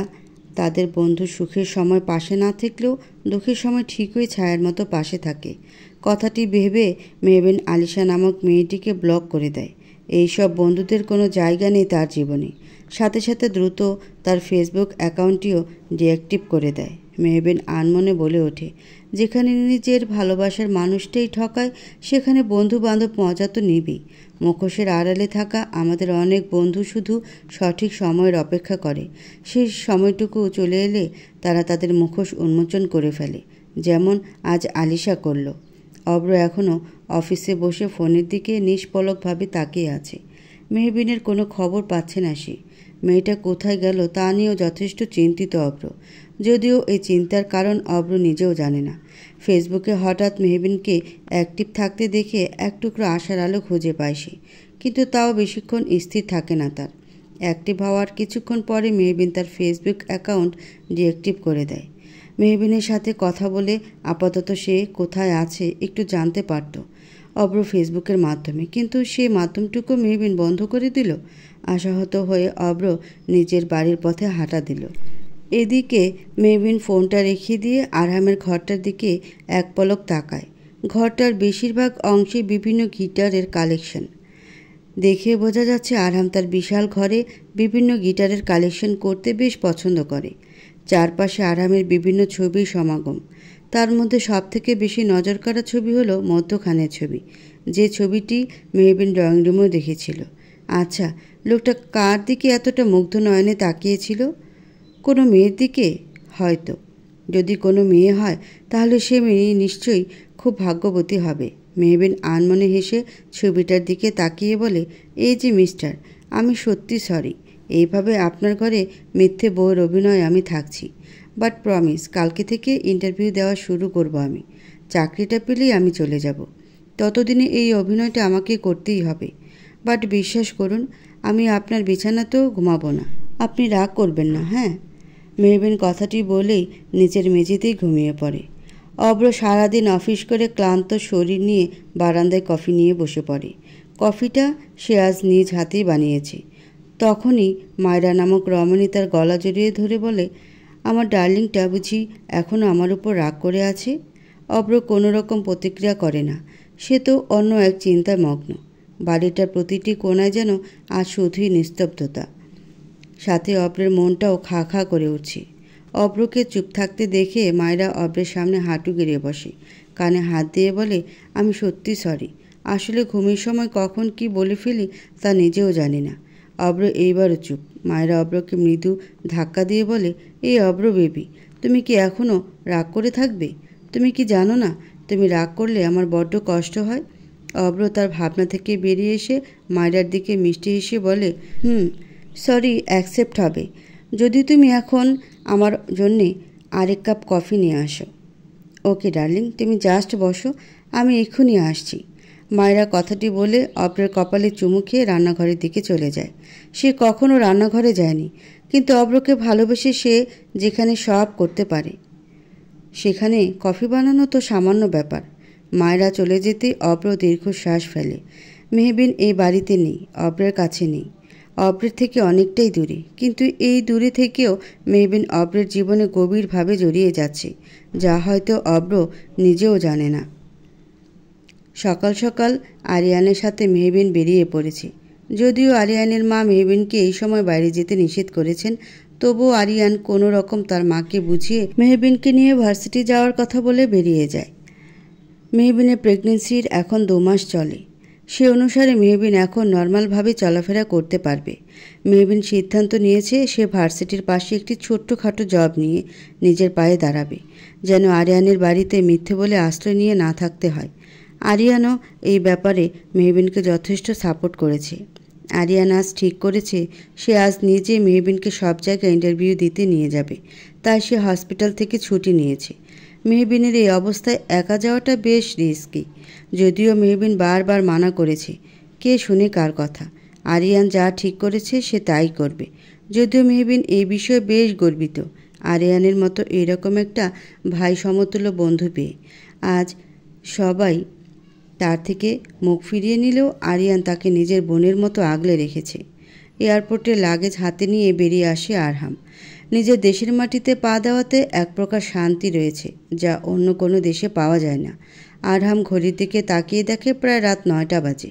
তাদের বন্ধু সুখের সময় পাশে না থাকলেও দুঃখের সময় ঠিকই ছায়ার মতো পাশে থাকে। কথাটি ভেবে মেহবিন আলিশা নামক মেয়েটিকে ব্লক করে দেয়। এইসব বন্ধুদের কোনো জায়গা নেই তার জীবনে। সাথে সাথে দ্রুত তার ফেসবুক অ্যাকাউন্টটিও ডিঅ্যাক্টিভ করে দেয়। মেহবিন আনমনে বলে ওঠে, যেখানে নিজের ভালোবাসার মানুষটাই ঠকায় সেখানে বন্ধু বান্ধব মজা তো নিবেই। মুখোশের আড়ালে থাকা আমাদের অনেক বন্ধু শুধু সঠিক সময়ের অপেক্ষা করে। সেই সময়টুকু চলে এলে তারা তাদের মুখোশ উন্মোচন করে ফেলে, যেমন আজ আলিশা করল। অব্র এখনও অফিসে বসে ফোনের দিকে নিষ্পলকভাবে তাকিয়ে আছে। মেহবিনের কোনো খবর পাচ্ছে না সে। মেয়েটা কোথায় গেল তা নিয়েও যথেষ্ট চিন্তিত অব্র, যদিও এই চিন্তার কারণ অব্র নিজেও জানে না। ফেসবুকে হঠাৎ মেহবিনকে অ্যাক্টিভ থাকতে দেখে এক টুকরো আশার আলো খুঁজে পায় সে, কিন্তু তাও বেশিক্ষণ স্থির থাকে না তার। অ্যাক্টিভ হওয়ার কিছুক্ষণ পরে মেহবিন তার ফেসবুক অ্যাকাউন্ট ডিঅ্যাক্টিভ করে দেয়। মেহবিনের সাথে কথা বলে আপাতত সে কোথায় আছে একটু জানতে পারত অব্র ফেসবুকের মাধ্যমে, কিন্তু সেই মাধ্যমটুকু মেহবিন বন্ধ করে দিল। আশাহত হয়ে অব্র নিজের বাড়ির পথে হাঁটা দিল। এদিকে মেহবিন ফোনটা রেখে দিয়ে আরহামের ঘরটার দিকে এক পলক তাকায়। ঘরটার বেশিরভাগ অংশে বিভিন্ন গিটারের কালেকশন। দেখে বোঝা যাচ্ছে আরহাম তার বিশাল ঘরে বিভিন্ন গিটারের কালেকশন করতে বেশ পছন্দ করে। চারপাশে আরহামের বিভিন্ন ছবির সমাগম। তার মধ্যে সবথেকে বেশি নজর কাড়া ছবি হলো মধ্যখানের ছবি, যে ছবিটি মেহবিন ড্রয়িং রুমেও দেখেছিল। আচ্ছা, লোকটা কার দিকে এতটা মুগ্ধ নয়নে তাকিয়েছিল? কোনো মেয়ের দিকে হয়তো। যদি কোনো মেয়ে হয় তাহলে সে মেয়ে নিশ্চয়ই খুব ভাগ্যবতী হবে। মেহবিন আনমনে হেসে ছবিটার দিকে তাকিয়ে বলে, এই যে মিস্টার, আমি সত্যি সরি এইভাবে আপনার ঘরে মিথ্যে বউয়ের অভিনয় আমি থাকছি। বাট প্রমিস, কালকে থেকে ইন্টারভিউ দেওয়া শুরু করব আমি। চাকরিটা পেলেই আমি চলে যাব। ততদিনে এই অভিনয়টা আমাকে করতেই হবে। বাট বিশ্বাস করুন, আমি আপনার বিছানাতেও ঘুমাবো না। আপনি রাগ করবেন না, হ্যাঁ? মেহবিন কথাটি বলেই নিচের মেঝেতেই ঘুমিয়ে পড়ে। অব্র সারাদিন অফিস করে ক্লান্ত শরীর নিয়ে বারান্দায় কফি নিয়ে বসে পড়ে। কফিটা সে আজ নিজ হাতেই বানিয়েছে। তখনই মায়রা নামক রমণী তার গলা জড়িয়ে ধরে বলে, আমার ডার্লিংটা বুঝি এখনও আমার উপর রাগ করে আছে? অব্র কোনো রকম প্রতিক্রিয়া করে না। সে তো অন্য এক চিন্তায় মগ্ন। বাড়িটার প্রতিটি কোণায় যেন আজ শুধুই নিস্তব্ধতা। সাথে অব্রের মনটাও খা খা করে উঠছে। অব্রকে চুপ থাকতে দেখে মায়রা অব্রের সামনে হাঁটু গেড়ে বসে, কানে হাত দিয়ে বলে, আমি সত্যি সরি। আসলে ঘুমের সময় কখন কি বলে ফেলি তা নিজেও জানি না। অব্র এইবারও চুপ। মায়রা অব্রকে মৃদু ধাক্কা দিয়ে বলে, এই অব্র বেবি, তুমি কি এখনও রাগ করে থাকবে? তুমি কি জানো না তুমি রাগ করলে আমার বড্ড কষ্ট হয়? অব্র তার ভাবনা থেকে বেরিয়ে এসে মায়রার দিকে মিষ্টি হেসে বলে, সরি অ্যাকসেপ্ট হবে যদি তুমি এখন আমার জন্যে আরেক কাপ কফি নিয়ে আসো। ওকে ডার্লিং, তুমি জাস্ট বসো, আমি এক্ষুনি আসছি। মায়েরা কথাটি বলে অব্রের কপালে চুমু খেয়ে রান্নাঘরের দিকে চলে যায়। সে কখনো রান্নাঘরে যায়নি, কিন্তু অব্রকে ভালোবেসে সে যেখানে সব করতে পারে, সেখানে কফি বানানো তো সামান্য ব্যাপার। মায়েরা চলে যেতেই অব্র দীর্ঘশ্বাস ফেলে। মেহবিন এই বাড়িতে নেই, অব্রের কাছে নেই, অব্রের থেকে অনেকটাই দূরে। কিন্তু এই দূরে থেকেও মেহবিন অব্রের জীবনে গভীরভাবে জড়িয়ে যাচ্ছে, যা হয়তো অব্র নিজেও জানে না। সকাল সকাল আরিয়ানের সাথে মেহবিন বেরিয়ে পড়েছে। যদিও আরিয়ানের মা মেহবিনকে এই সময় বাইরে যেতে নিষেধ করেছেন, তবুও আরিয়ান কোনো রকম তার মাকে বুঝিয়ে মেহবিনকে নিয়ে ভার্সিটি যাওয়ার কথা বলে বেরিয়ে যায়। মেহবিনের প্রেগনেন্সির এখন 2 মাস চলে। সে অনুসারে মেহবিন এখন নর্মালভাবে চলাফেরা করতে পারবে। মেহবিন সিদ্ধান্ত নিয়েছে সে ভার্সিটির পাশে একটি ছোট্টখাটো জব নিয়ে নিজের পায়ে দাঁড়াবে, যেন আরিয়ানের বাড়িতে মিথ্যে বলে আশ্রয় নিয়ে না থাকতে হয়। আরিয়ানও এই ব্যাপারে মেহবিনকে যথেষ্ট সাপোর্ট করেছে। আরিয়ান আজ ঠিক করেছে সে আজ নিজে মেহবিনকে সব জায়গায় ইন্টারভিউ দিতে নিয়ে যাবে। তাই সে হসপিটাল থেকে ছুটি নিয়েছে। মেহবিনের এই অবস্থায় একা যাওয়াটা বেশ রিস্কি। যদিও মেহবিন বারবার মানা করেছে, কে শুনে কার কথা। আরিয়ান যা ঠিক করেছে সে তাই করবে। যদিও মেহবিন এই বিষয়ে বেশ গর্বিত, আরিয়ানের মতো এরকম একটা ভাই সমতুল্য বন্ধু পেয়ে। আজ সবাই তার থেকে মুখ ফিরিয়ে নিলেও আরিয়ান তাকে নিজের বোনের মতো আগলে রেখেছে। এয়ারপোর্টে লাগেজ হাতে নিয়ে বেরিয়ে আসে আরহাম। নিজের দেশের মাটিতে পা দেওয়াতে এক প্রকার শান্তি রয়েছে, যা অন্য কোনো দেশে পাওয়া যায় না। আরহাম ঘড়ির দিকে তাকিয়ে দেখে প্রায় রাত 9টা বাজে।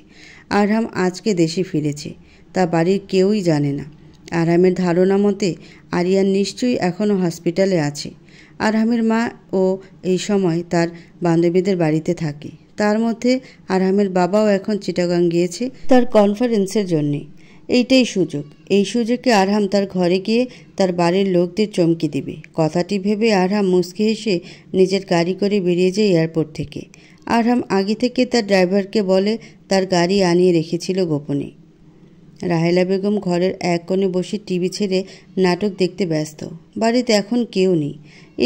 আরহাম আজকে দেশে ফিরেছে, তা বাড়ির কেউই জানে না। আরহামের ধারণা মতে আরিয়ান নিশ্চয়ই এখনও হসপিটালে আছে। আরহামের মা ও এই সময় তার বান্ধবীদের বাড়িতে থাকে। তার মধ্যে আরহামের বাবাও এখন চিটাগাং গিয়েছে তার কনফারেন্সের জন্যে। এইটাই সুযোগ। এই সুযোগে আরহাম তার ঘরে গিয়ে তার বাড়ির লোকদের চমকে দিবে। কথাটি ভেবে আরহাম মুচকি হেসে নিজের গাড়ি করে বেরিয়ে যায় এয়ারপোর্ট থেকে। আরহাম আগে থেকে তার ড্রাইভারকে বলে তার গাড়ি আনিয়ে রেখেছিল গোপনে। রাহেলা বেগম ঘরের এক কোণে বসে টিভি ছেড়ে নাটক দেখতে ব্যস্ত। বাড়িতে এখন কেউ নেই।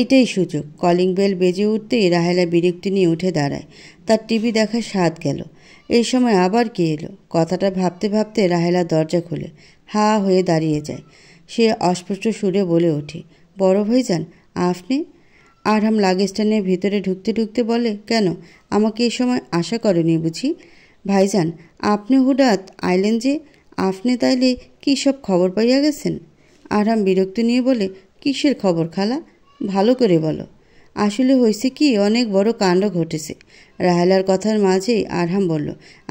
এটাই সুযোগ। কলিং বেল বেজে উঠতেই রাহেলা বিরক্তি নিয়ে উঠে দাঁড়ায়। তার টিভি দেখার স্বাদ গেল। এই সময় আবার কে এলো? কথাটা ভাবতে ভাবতে রাহেলা দরজা খুলে হা হয়ে দাঁড়িয়ে যায়। সে অস্পষ্ট সুরে বলে ওঠে, বড় ভাইজান আপনি? আরহাম লাগেজটা নিয়ে ভিতরে ঢুকতে ঢুকতে বলে, কেন, আমাকে এই সময় আশা করেনি বুঝি? ভাইজান আপনি হুঠাৎ আইলেন যে, আপনি তাইলে কী সব খবর পাইয়া গেছেন? আরহাম বিরক্তি নিয়ে বলে, কিসের খবর খালা, ভালো করে বলো। আসলে হয়েছে কি, অনেক বড় কাণ্ড ঘটেছে। রাহেলার কথার মাঝেই আরহাম বলল,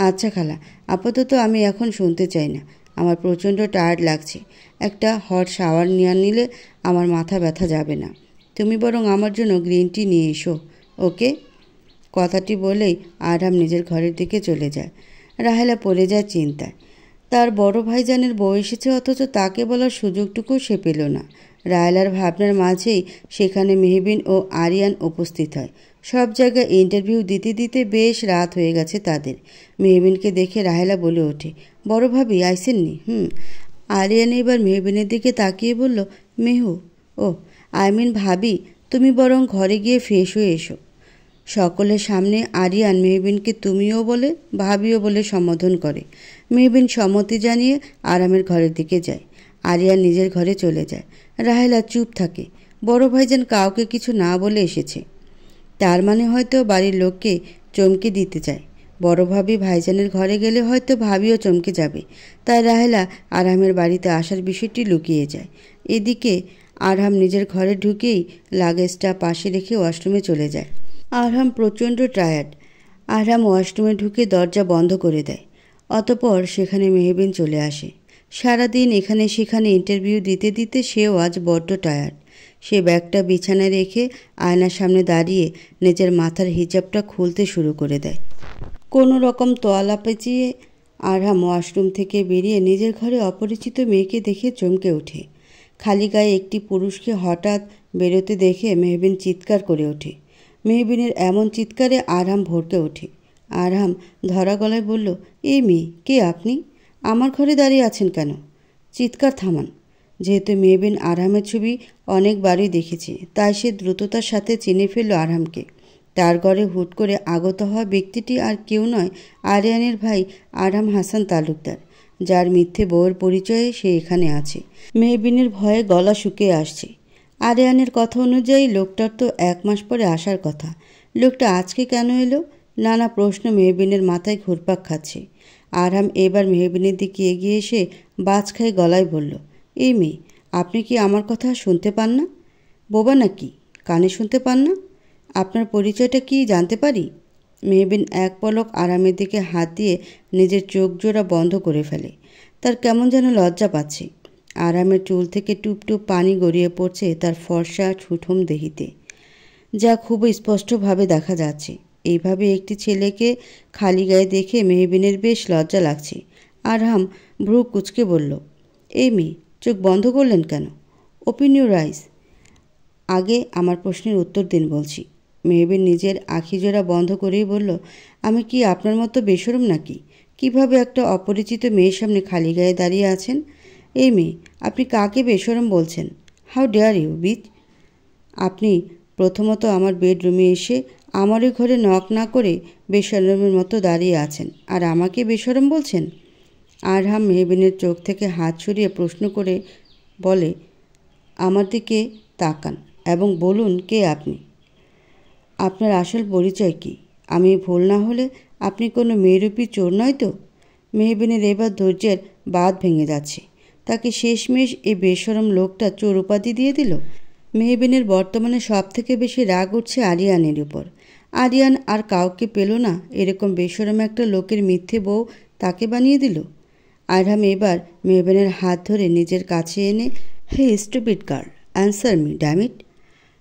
আচ্ছা খালা, আপাতত আমি এখন শুনতে চাই না। আমার প্রচণ্ড টায়ার্ড লাগছে। একটা হট শাওয়ার নিয়ে নিলে আমার মাথা ব্যথা যাবে না। তুমি বরং আমার জন্য গ্রিন টি নিয়ে এসো, ওকে? কথাটি বলেই আরহাম নিজের ঘরের দিকে চলে যায়। রাহেলা পড়ে যায় চিন্তায়। তার বড় ভাইজানের বউ এসেছে, অথচ তাকে বলার সুযোগটুকু সে পেল না। রাহেলার ভাবনার মাঝেই সেখানে মেহবিন ও আরিয়ান উপস্থিত হয়। সব জায়গায় ইন্টারভিউ দিতে দিতে বেশ রাত হয়ে গেছে তাদের। মেহবিনকে দেখে রাহেলা বলে ওঠে, বড় ভাবি আইসেননি? আরিয়ান এবার মেহবিনের দিকে তাকিয়ে বলল, মেহু, ও আই মিন ভাবি, তুমি বরং ঘরে গিয়ে ফ্রেশ হয়ে এসো। সকলের সামনে আরিয়ান মেহবিনকে তুমিও বলে ভাবিও বলে সম্বোধন করে। মেহবিন সম্মতি জানিয়ে আরামের ঘরের দিকে যায়। আরিয়ান নিজের ঘরে চলে যায়। রাহেলা চুপ থাকে। বড় ভাইজান কাউকে কিছু না বলে এসেছে, তার মানে হয়তো বাড়ির লোককে চমকে দিতে চায়। বড় ভাবি ভাইজানের ঘরে গেলে হয়তো ভাবিও চমকে যাবে। তাই রাহেলা আরহামের বাড়িতে আসার বিষয়টি লুকিয়ে যায়। এদিকে আরহাম নিজের ঘরে ঢুকেই লাগেজটা পাশে রেখে ওয়াশরুমে চলে যায়। আরহাম প্রচণ্ড টায়ার্ড। আরহাম ওয়াশরুমে ঢুকে দরজা বন্ধ করে দেয়। অতঃপর সেখানে মেহবিন চলে আসে। সারাদিন এখানে সেখানে ইন্টারভিউ দিতে দিতে সেও আজ বড্ড টায়ার্ড। সে ব্যাগটা বিছানায় রেখে আয়নার সামনে দাঁড়িয়ে নিজের মাথার হিজাবটা খুলতে শুরু করে দেয়। কোনো রকম তোয়ালা পেঁচিয়ে আরহাম ওয়াশরুম থেকে বেরিয়ে নিজের ঘরে অপরিচিত মেয়েকে দেখে চমকে ওঠে। খালি গায়ে একটি পুরুষকে হঠাৎ বেরোতে দেখে মেহবিন চিৎকার করে ওঠে। মেহবিনের এমন চিৎকারে আরহাম ভরকে ওঠে। আরহাম ধরা গলায় বলল, এই মেয়ে, কে আপনি? আমার ঘরে দাঁড়িয়ে আছেন কেন? চিৎকার থামান। যেহেতু মেহবিন আরহামের ছবি অনেকবারই দেখেছে, তাই সে দ্রুততার সাথে চিনে ফেলল আরহামকে। তার ঘরে হুট করে আগত হওয়া ব্যক্তিটি আর কেউ নয়, আরিয়ানের ভাই আরহাম হাসান তালুকদার, যার মিথ্যে বউয়ের পরিচয়ে সে এখানে আছে। মেহবিনের ভয়ে গলা শুকিয়ে আসছে। আরিয়ানের কথা অনুযায়ী লোকটার তো 1 মাস পরে আসার কথা। লোকটা আজকে কেন এলো? নানা প্রশ্ন মেহবিনের মাথায় ঘুরপাক খাচ্ছে। আরহাম এবার মেহবিনের দিকে এগিয়ে এসে বাজ খাই গলায় বলল, এই মেয়ে, আপনি কি আমার কথা শুনতে পান না? বোবা নাকি? কানে শুনতে পান না? আপনার পরিচয়টা কি জানতে পারি? মেহবিন এক পলক আরহামের দিকে হাত দিয়ে নিজের চোখ জোড়া বন্ধ করে ফেলে। তার কেমন যেন লজ্জা পাচ্ছে। আরহামের চুল থেকে টুপ টুপ পানি গড়িয়ে পড়ছে তার ফর্সা ঠুঠুম দেহিতে, যা খুব স্পষ্টভাবে দেখা যাচ্ছে। এইভাবে একটি ছেলেকে খালি গায়ে দেখে মেহবিনের বেশ লজ্জা লাগছে। আরহাম ভ্রু কুঁচকে বলল, এই মেয়ে, চোখ বন্ধ করলেন কেন? Open your eyes. আগে আমার প্রশ্নের উত্তর দিন বলছি। মেহবিন নিজের আখিজোড়া বন্ধ করেই বলল, আমি কি আপনার মতো বেশরম নাকি? কিভাবে একটা অপরিচিত মেয়ের সামনে খালি গায়ে দাঁড়িয়ে আছেন? এই মেয়ে, আপনি কাকে বেশরম বলছেন? How dare you bitch! আপনি প্রথমত আমার বেডরুমে এসে আমারই ঘরে নক না করে বেশরমের মতো দাঁড়িয়ে আছেন, আর আমাকে বেশরম বলছেন? আরহাম মেহবিনের চোখ থেকে হাত সরিয়ে প্রশ্ন করে বলে, আমার দিকে তাকান এবং বলুন কে আপনি? আপনার আসল পরিচয় কি? আমি ভুল না হলে আপনি কোনো মেয়েরূপী চোর নয় তো? মেহবিনের এবার ধৈর্যের বাঁধ ভেঙে যাচ্ছে। তাকে শেষমেশ এই বেশরম লোকটা চোর উপাধি দিয়ে দিল। মেহবিনের বর্তমানে সব থেকে বেশি রাগ উঠছে আরিয়ানের উপর। আরিয়ান আর কাউকে পেল না, এরকম বেশরম একটা লোকের মিথ্যে বউ তাকে বানিয়ে দিল। আরহাম এবার মেহবিনের হাত ধরে নিজের কাছে এনে, hey stupid girl, answer me dammit.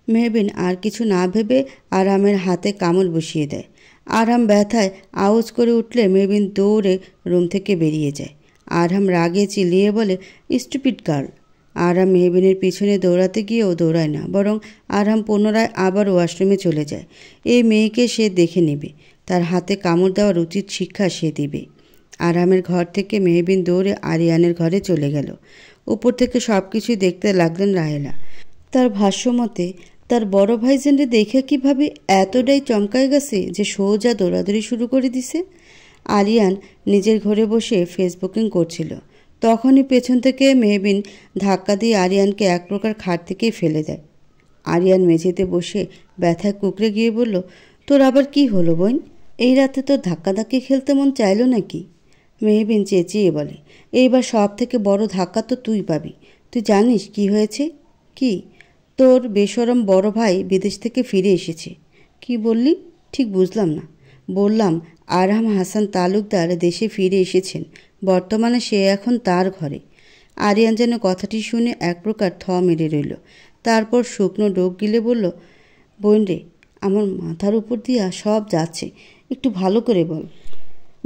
Mehbin আর কিছু না ভেবে আরহামের হাতে কামড় বসিয়ে দেয়। আরহাম ব্যথায় আওয়াজ করে উঠলে মেহবিন দৌড়ে রুম থেকে বেরিয়ে যায়। আরহাম রাগে চিল্লিয়ে বলে, স্টুপিড গার্ল। আরহাম মেহবিনের পিছনে দৌড়াতে গিয়েও দৌড়ায় না, বরং আরহাম পুনরায় আবার ওয়াশরুমে চলে যায়। এই মেয়েকে সে দেখে নেবে, তার হাতে কামড় দেওয়ার উচিত শিক্ষা সে দিবে। আরহামের ঘর থেকে মেহবিন দৌড়ে আরিয়ানের ঘরে চলে গেল। উপর থেকে সব কিছুই দেখতে লাগলেন রাহেলা। তার ভাষ্যমতে তার বড় ভাইজানরে দেখে কিভাবে এতটাই চমকায় গেছে যে সোজা দৌড়াদৌড়ি শুরু করে দিছে। আরিয়ান নিজের ঘরে বসে ফেসবুকিং করছিল। তখনই পেছন থেকে মেহবিন ধাক্কা দিয়ে আরিয়ানকে এক প্রকার খাট থেকেই ফেলে দেয়। আরিয়ান মেঝেতে বসে ব্যথায় কুকড়ে গিয়ে বলল, তোর আবার কি হলো বোন? এই রাতে তোর ধাক্কাধাক্কি খেলতে মন চাইলো নাকি? মেহবিন চেঁচিয়ে বলে, এইবার সব থেকে বড় ধাক্কা তো তুই পাবি। তুই জানিস কি হয়েছে? কি? তোর বেশরম বড় ভাই বিদেশ থেকে ফিরে এসেছে। কি বললি? ঠিক বুঝলাম না। বললাম আরহাম হাসান তালুকদার দেশে ফিরে এসেছেন। বর্তমানে সে এখন তার ঘরে। আরিয়ান যেন কথাটি শুনে এক প্রকার থ মেরে রইল। তারপর শুকনো ডোক গিলে বলল, বোন রে, আমার মাথার উপর দিয়া সব যাচ্ছে, একটু ভালো করে বল।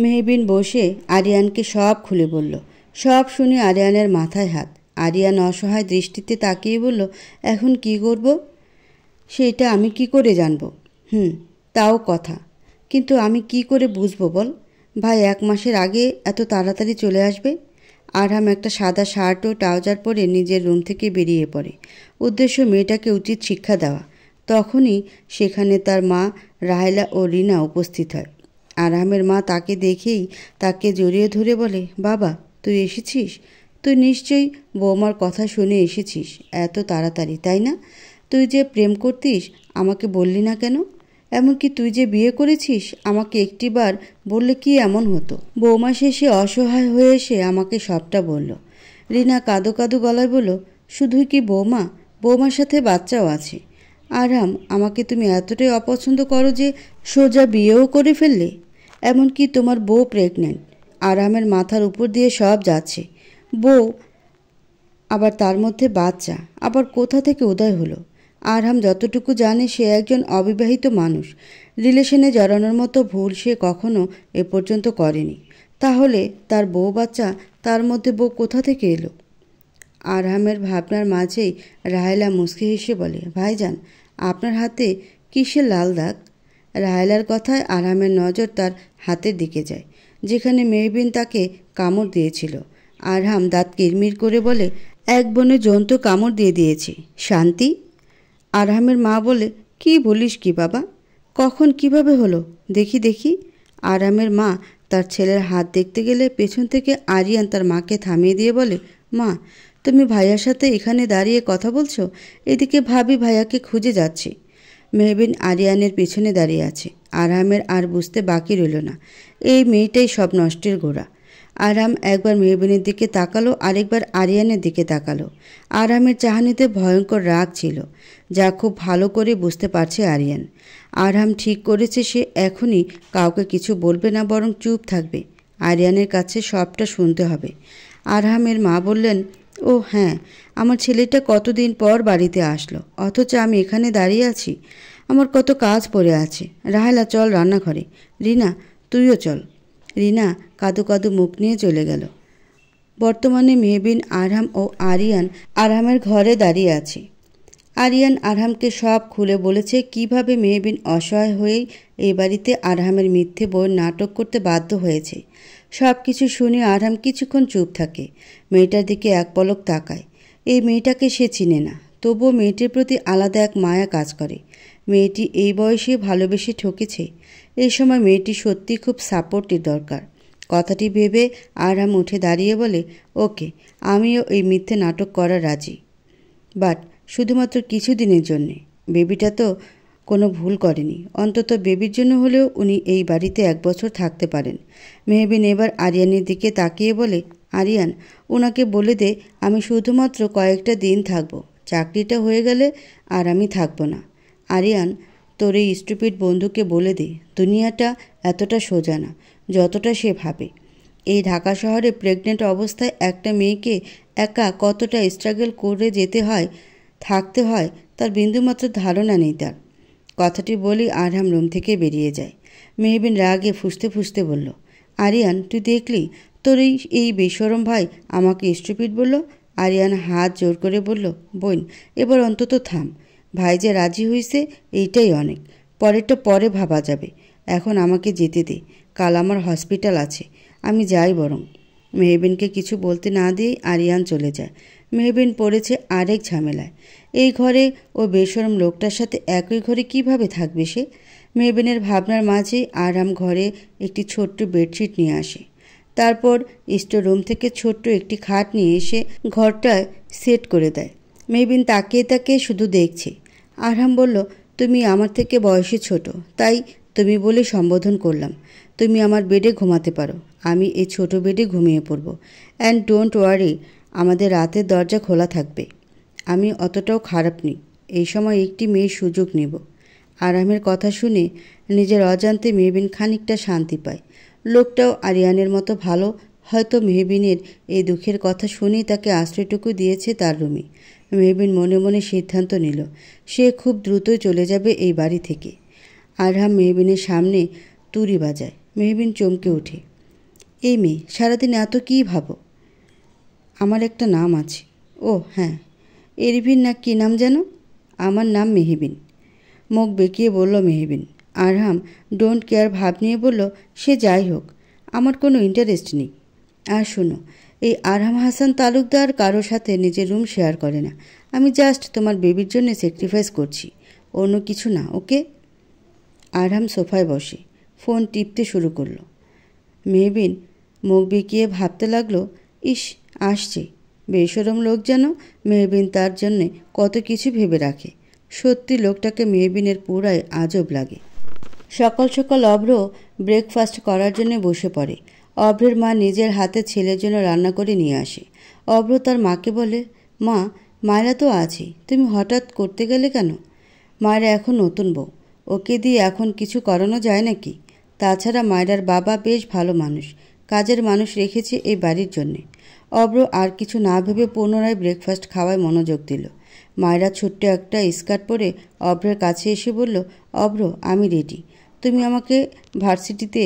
মেহবিন বসে আরিয়ানকে সব খুলে বলল। সব শুনে আরিয়ানের মাথায় হাত। আরিয়ান অসহায় দৃষ্টিতে তাকিয়ে বলল, এখন কি করব? সেইটা আমি কি করে জানব? তাও কথা, কিন্তু আমি কি করে বুঝবো বল? ভাই 1 মাসের আগে এত তাড়াতাড়ি চলে আসবে? আরহাম একটা সাদা শার্ট ও ট্রাউজার পরে নিজের রুম থেকে বেরিয়ে পড়ে। উদ্দেশ্য মেয়েটাকে উচিত শিক্ষা দেওয়া। তখনই সেখানে তার মা রাহেলা ও রিনা উপস্থিত হয়। আরহামের মা তাকে দেখেই তাকে জড়িয়ে ধরে বলে, বাবা তুই এসেছিস? তুই নিশ্চয়ই বৌমার কথা শুনে এসেছিস এত তাড়াতাড়ি, তাই না? তুই যে প্রেম করতিস আমাকে বললি না কেন? এমনকি তুই যে বিয়ে করেছিস আমাকে একটিবার বললে কি এমন হতো? বৌমা শেষে অসহায় হয়ে এসে আমাকে সবটা বলল। রিনা কাঁদো কাঁদো গলায় বলল, শুধুই কি বৌমা, বৌমার সাথে বাচ্চাও আছে। আরহাম, আমাকে তুমি এতটাই অপছন্দ করো যে সোজা বিয়েও করে ফেললে? এমনকি তোমার বউ প্রেগনেন্ট। আরহামের মাথার উপর দিয়ে সব যাচ্ছে। বউ, আবার তার মধ্যে বাচ্চা, আবার কোথা থেকে উদয় হলো? আরহাম যতটুকু জানে সে একজন অবিবাহিত মানুষ। রিলেশনে জড়ানোর মতো ভুল সে কখনো এ পর্যন্ত করেনি। তাহলে তার বউ বাচ্চা, তার মধ্যে বউ কোথা থেকে এলো? আরহামের ভাবনার মাঝেই রাহেলা মুচকি হেসে বলে, ভাইজান আপনার হাতে কিসের লাল দাগ? রাহেলার কথায় আরহামের নজর তার হাতের দিকে যায়, যেখানে মেহবিন তাকে কামড় দিয়েছিল। আরহাম দাঁত কিরমির করে বলে, এক বনে জন্তু কামড় দিয়ে দিয়েছে। শান্তি? আরহামের মা বলে, কি বলিস কি বাবা? কখন কিভাবে হলো? দেখি দেখি। আরামের মা তার ছেলের হাত দেখতে গেলে পেছন থেকে আরিয়ান তার মাকে থামিয়ে দিয়ে বলে, মা, তুমি ভাইয়ার সাথে এখানে দাঁড়িয়ে কথা বলছো? এদিকে ভাবি ভাইয়াকে খুঁজে যাচ্ছি। মেহবিন আরিয়ানের পেছনে দাঁড়িয়ে আছে। আরামের আর বুঝতে বাকি রইল না, এই মেয়েটাই সব নষ্টের গোড়া। আরাম একবার মেহবিনের দিকে তাকালো, আরেকবার আরিয়ানের দিকে তাকালো। আরামের চাহনিতে ভয়ঙ্কর রাগ ছিল, যা খুব ভালো করে বুঝতে পারছে আরিয়ান। আরাম ঠিক করেছে সে এখনই কাউকে কিছু বলবে না, বরং চুপ থাকবে। আরিয়ানের কাছে সবটা শুনতে হবে। আরহামের মা বললেন, ও হ্যাঁ, আমার ছেলেটা কতদিন পর বাড়িতে আসলো, অথচ আমি এখানে দাঁড়িয়ে আছি। আমার কত কাজ পড়ে আছে। রাহেলা, চল রান্নাঘরে। রিনা, তুইও চল। রিনা কাদু কাদু মুখ নিয়ে চলে গেল। বর্তমানে মেহবিন, আরহাম ও আরিয়ান আরহামের ঘরে দাঁড়িয়ে আছে। আরিয়ান আরহামকে সব খুলে বলেছে কিভাবে মেহবিন অসহায় হয়েই এই বাড়িতে আরহামের মিথ্যে বউয়ের নাটক করতে বাধ্য হয়েছে। সব কিছু শুনে আরহাম কিছুক্ষণ চুপ থাকে, মেয়েটার দিকে এক পলক তাকায়। এই মেয়েটাকে সে চিনে না, তবুও মেয়েটির প্রতি আলাদা এক মায়া কাজ করে। মেয়েটি এই বয়সে ভালোবেসে ঠকেছে। এই সময় মেয়েটি সত্যি খুব সাপোর্টের দরকার। কথাটি ভেবে আরহাম উঠে দাঁড়িয়ে বলে, ওকে, আমিও এই মিথ্যে নাটক করা রাজি, বাট শুধুমাত্র কিছুদিনের জন্যে। বেবিটা তো কোনো ভুল করেনি, অন্তত বেবির জন্য হলেও উনি এই বাড়িতে 1 বছর থাকতে পারেন। মেহবিন এবার আরিয়ানের দিকে তাকিয়ে বলে, আরিয়ান, ওনাকে বলে দে আমি শুধুমাত্র কয়েকটা দিন থাকবো। চাকরিটা হয়ে গেলে আর আমি থাকবো না। আরিয়ান, তোর এই স্টুপিড বন্ধুকে বলে দে দুনিয়াটা এতটা সোজা না যতটা সে ভাবে। এই ঢাকা শহরে প্রেগনেন্ট অবস্থায় একটা মেয়েকে একা কতটা স্ট্রাগল করে যেতে হয়, থাকতে হয়, তার বিন্দুমাত্র ধারণা নেই তার। কথাটি বলি আরহাম রুম থেকে বেরিয়ে যায়। মেহবিন রাগে ফুঁসতে ফুঁসতে বলল, আরিয়ান, তুই দেখলি তোর এই বেশরম ভাই আমাকে স্টুপিড বলল? আরিয়ান হাত জোর করে বলল, বোন, এবার অন্তত থাম। ভাই যে রাজি হয়েছে এইটাই অনেক, পরেরটা পরে ভাবা যাবে। এখন আমাকে যেতে দে, কাল আমার হসপিটাল আছে, আমি যাই বরং। মেহবিনকে কিছু বলতে না দিয়েই আরিয়ান চলে যায়। মেহবিন পড়েছে আরেক ঝামেলায়। এই ঘরে ও বেশরম লোকটার সাথে একই ঘরে কিভাবে থাকবে সে? মেহবিনের ভাবনার মাঝে আরাম ঘরে একটি ছোট্ট বেডশিট নিয়ে আসে। তারপর স্টোর রুম থেকে ছোট্ট একটি খাট নিয়ে এসে ঘরটায় সেট করে দেয়। মেহবিন তাকিয়ে তাকিয়ে শুধু দেখছে। আরহাম বলল, তুমি আমার থেকে বয়সে ছোট, তাই তুমি বলে সম্বোধন করলাম। তুমি আমার বেডে ঘুমাতে পারো, আমি এই ছোট বেডে ঘুমিয়ে পড়ব। অ্যান্ড ডোন্ট ওয়ারি, আমাদের রাতের দরজা খোলা থাকবে। আমি অতটাও খারাপ নেই, এই সময় একটি মেয়ের সুযোগ নেব। আরামের কথা শুনে নিজের অজান্তে মেহবিন খানিকটা শান্তি পায়। লোকটাও আরিয়ানের মতো ভালো, হয়তো মেহবিনের এই দুঃখের কথা শুনেই তাকে আশ্রয়টুকু দিয়েছে তার রুমে। মেহবিন মনে মনে সিদ্ধান্ত নিল সে খুব দ্রুতই চলে যাবে এই বাড়ি থেকে। আরহাম মেহবিনের সামনে তুড়ি বাজায়। মেহবিন চমকে ওঠে। এই মেয়ে, সারাদিন এত কী ভাবো? আমার একটা নাম আছে। ও হ্যাঁ, এরভিন না কী নাম যেন? আমার নাম মেহবিন। মুখ বেঁকিয়ে বলল মেহবিন। আরহাম ডোন্ট কেয়ার ভাব নিয়ে বলল, সে যাই হোক, আমার কোনো ইন্টারেস্ট নেই। আর শোনো, এই আরহাম হাসান তালুকদার কারোর সাথে নিজের রুম শেয়ার করে না। আমি জাস্ট তোমার বেবির জন্য স্যাক্রিফাইস করছি, অন্য কিছু না, ওকে? আরহাম সোফায় বসে ফোন টিপতে শুরু করলো। মেহবিন মুখ বেঁকিয়ে ভাবতে লাগলো, ইস, আসছে বেশরম লোক, যেন মেহবিন তার জন্যে কত কিছু ভেবে রাখে। সত্যি লোকটাকে মেহবিনের পুরাই আজব লাগে। সকাল সকাল অভ্র ব্রেকফাস্ট করার জন্য বসে পড়ে। অভ্রের মা নিজের হাতে ছেলের জন্য রান্না করে নিয়ে আসে। অভ্র তার মাকে বলে, মা, মায়েরা তো আছে, তুমি হঠাৎ করতে গেলে কেন? মায়েরা এখন নতুন বউ, ওকে দিয়ে এখন কিছু করানো যায় নাকি? তাছাড়া মায়েরার বাবা বেশ ভালো মানুষ, কাজের মানুষ রেখেছে এই বাড়ির জন্যে। অভ্র আর কিছু না ভেবে পুনরায় ব্রেকফাস্ট খাওয়ায় মনোযোগ দিল। মায়েরা ছোট্ট একটা স্কার্ট পরে অভ্রের কাছে এসে বলল, অভ্র, আমি রেডি, তুমি আমাকে ভার্সিটিতে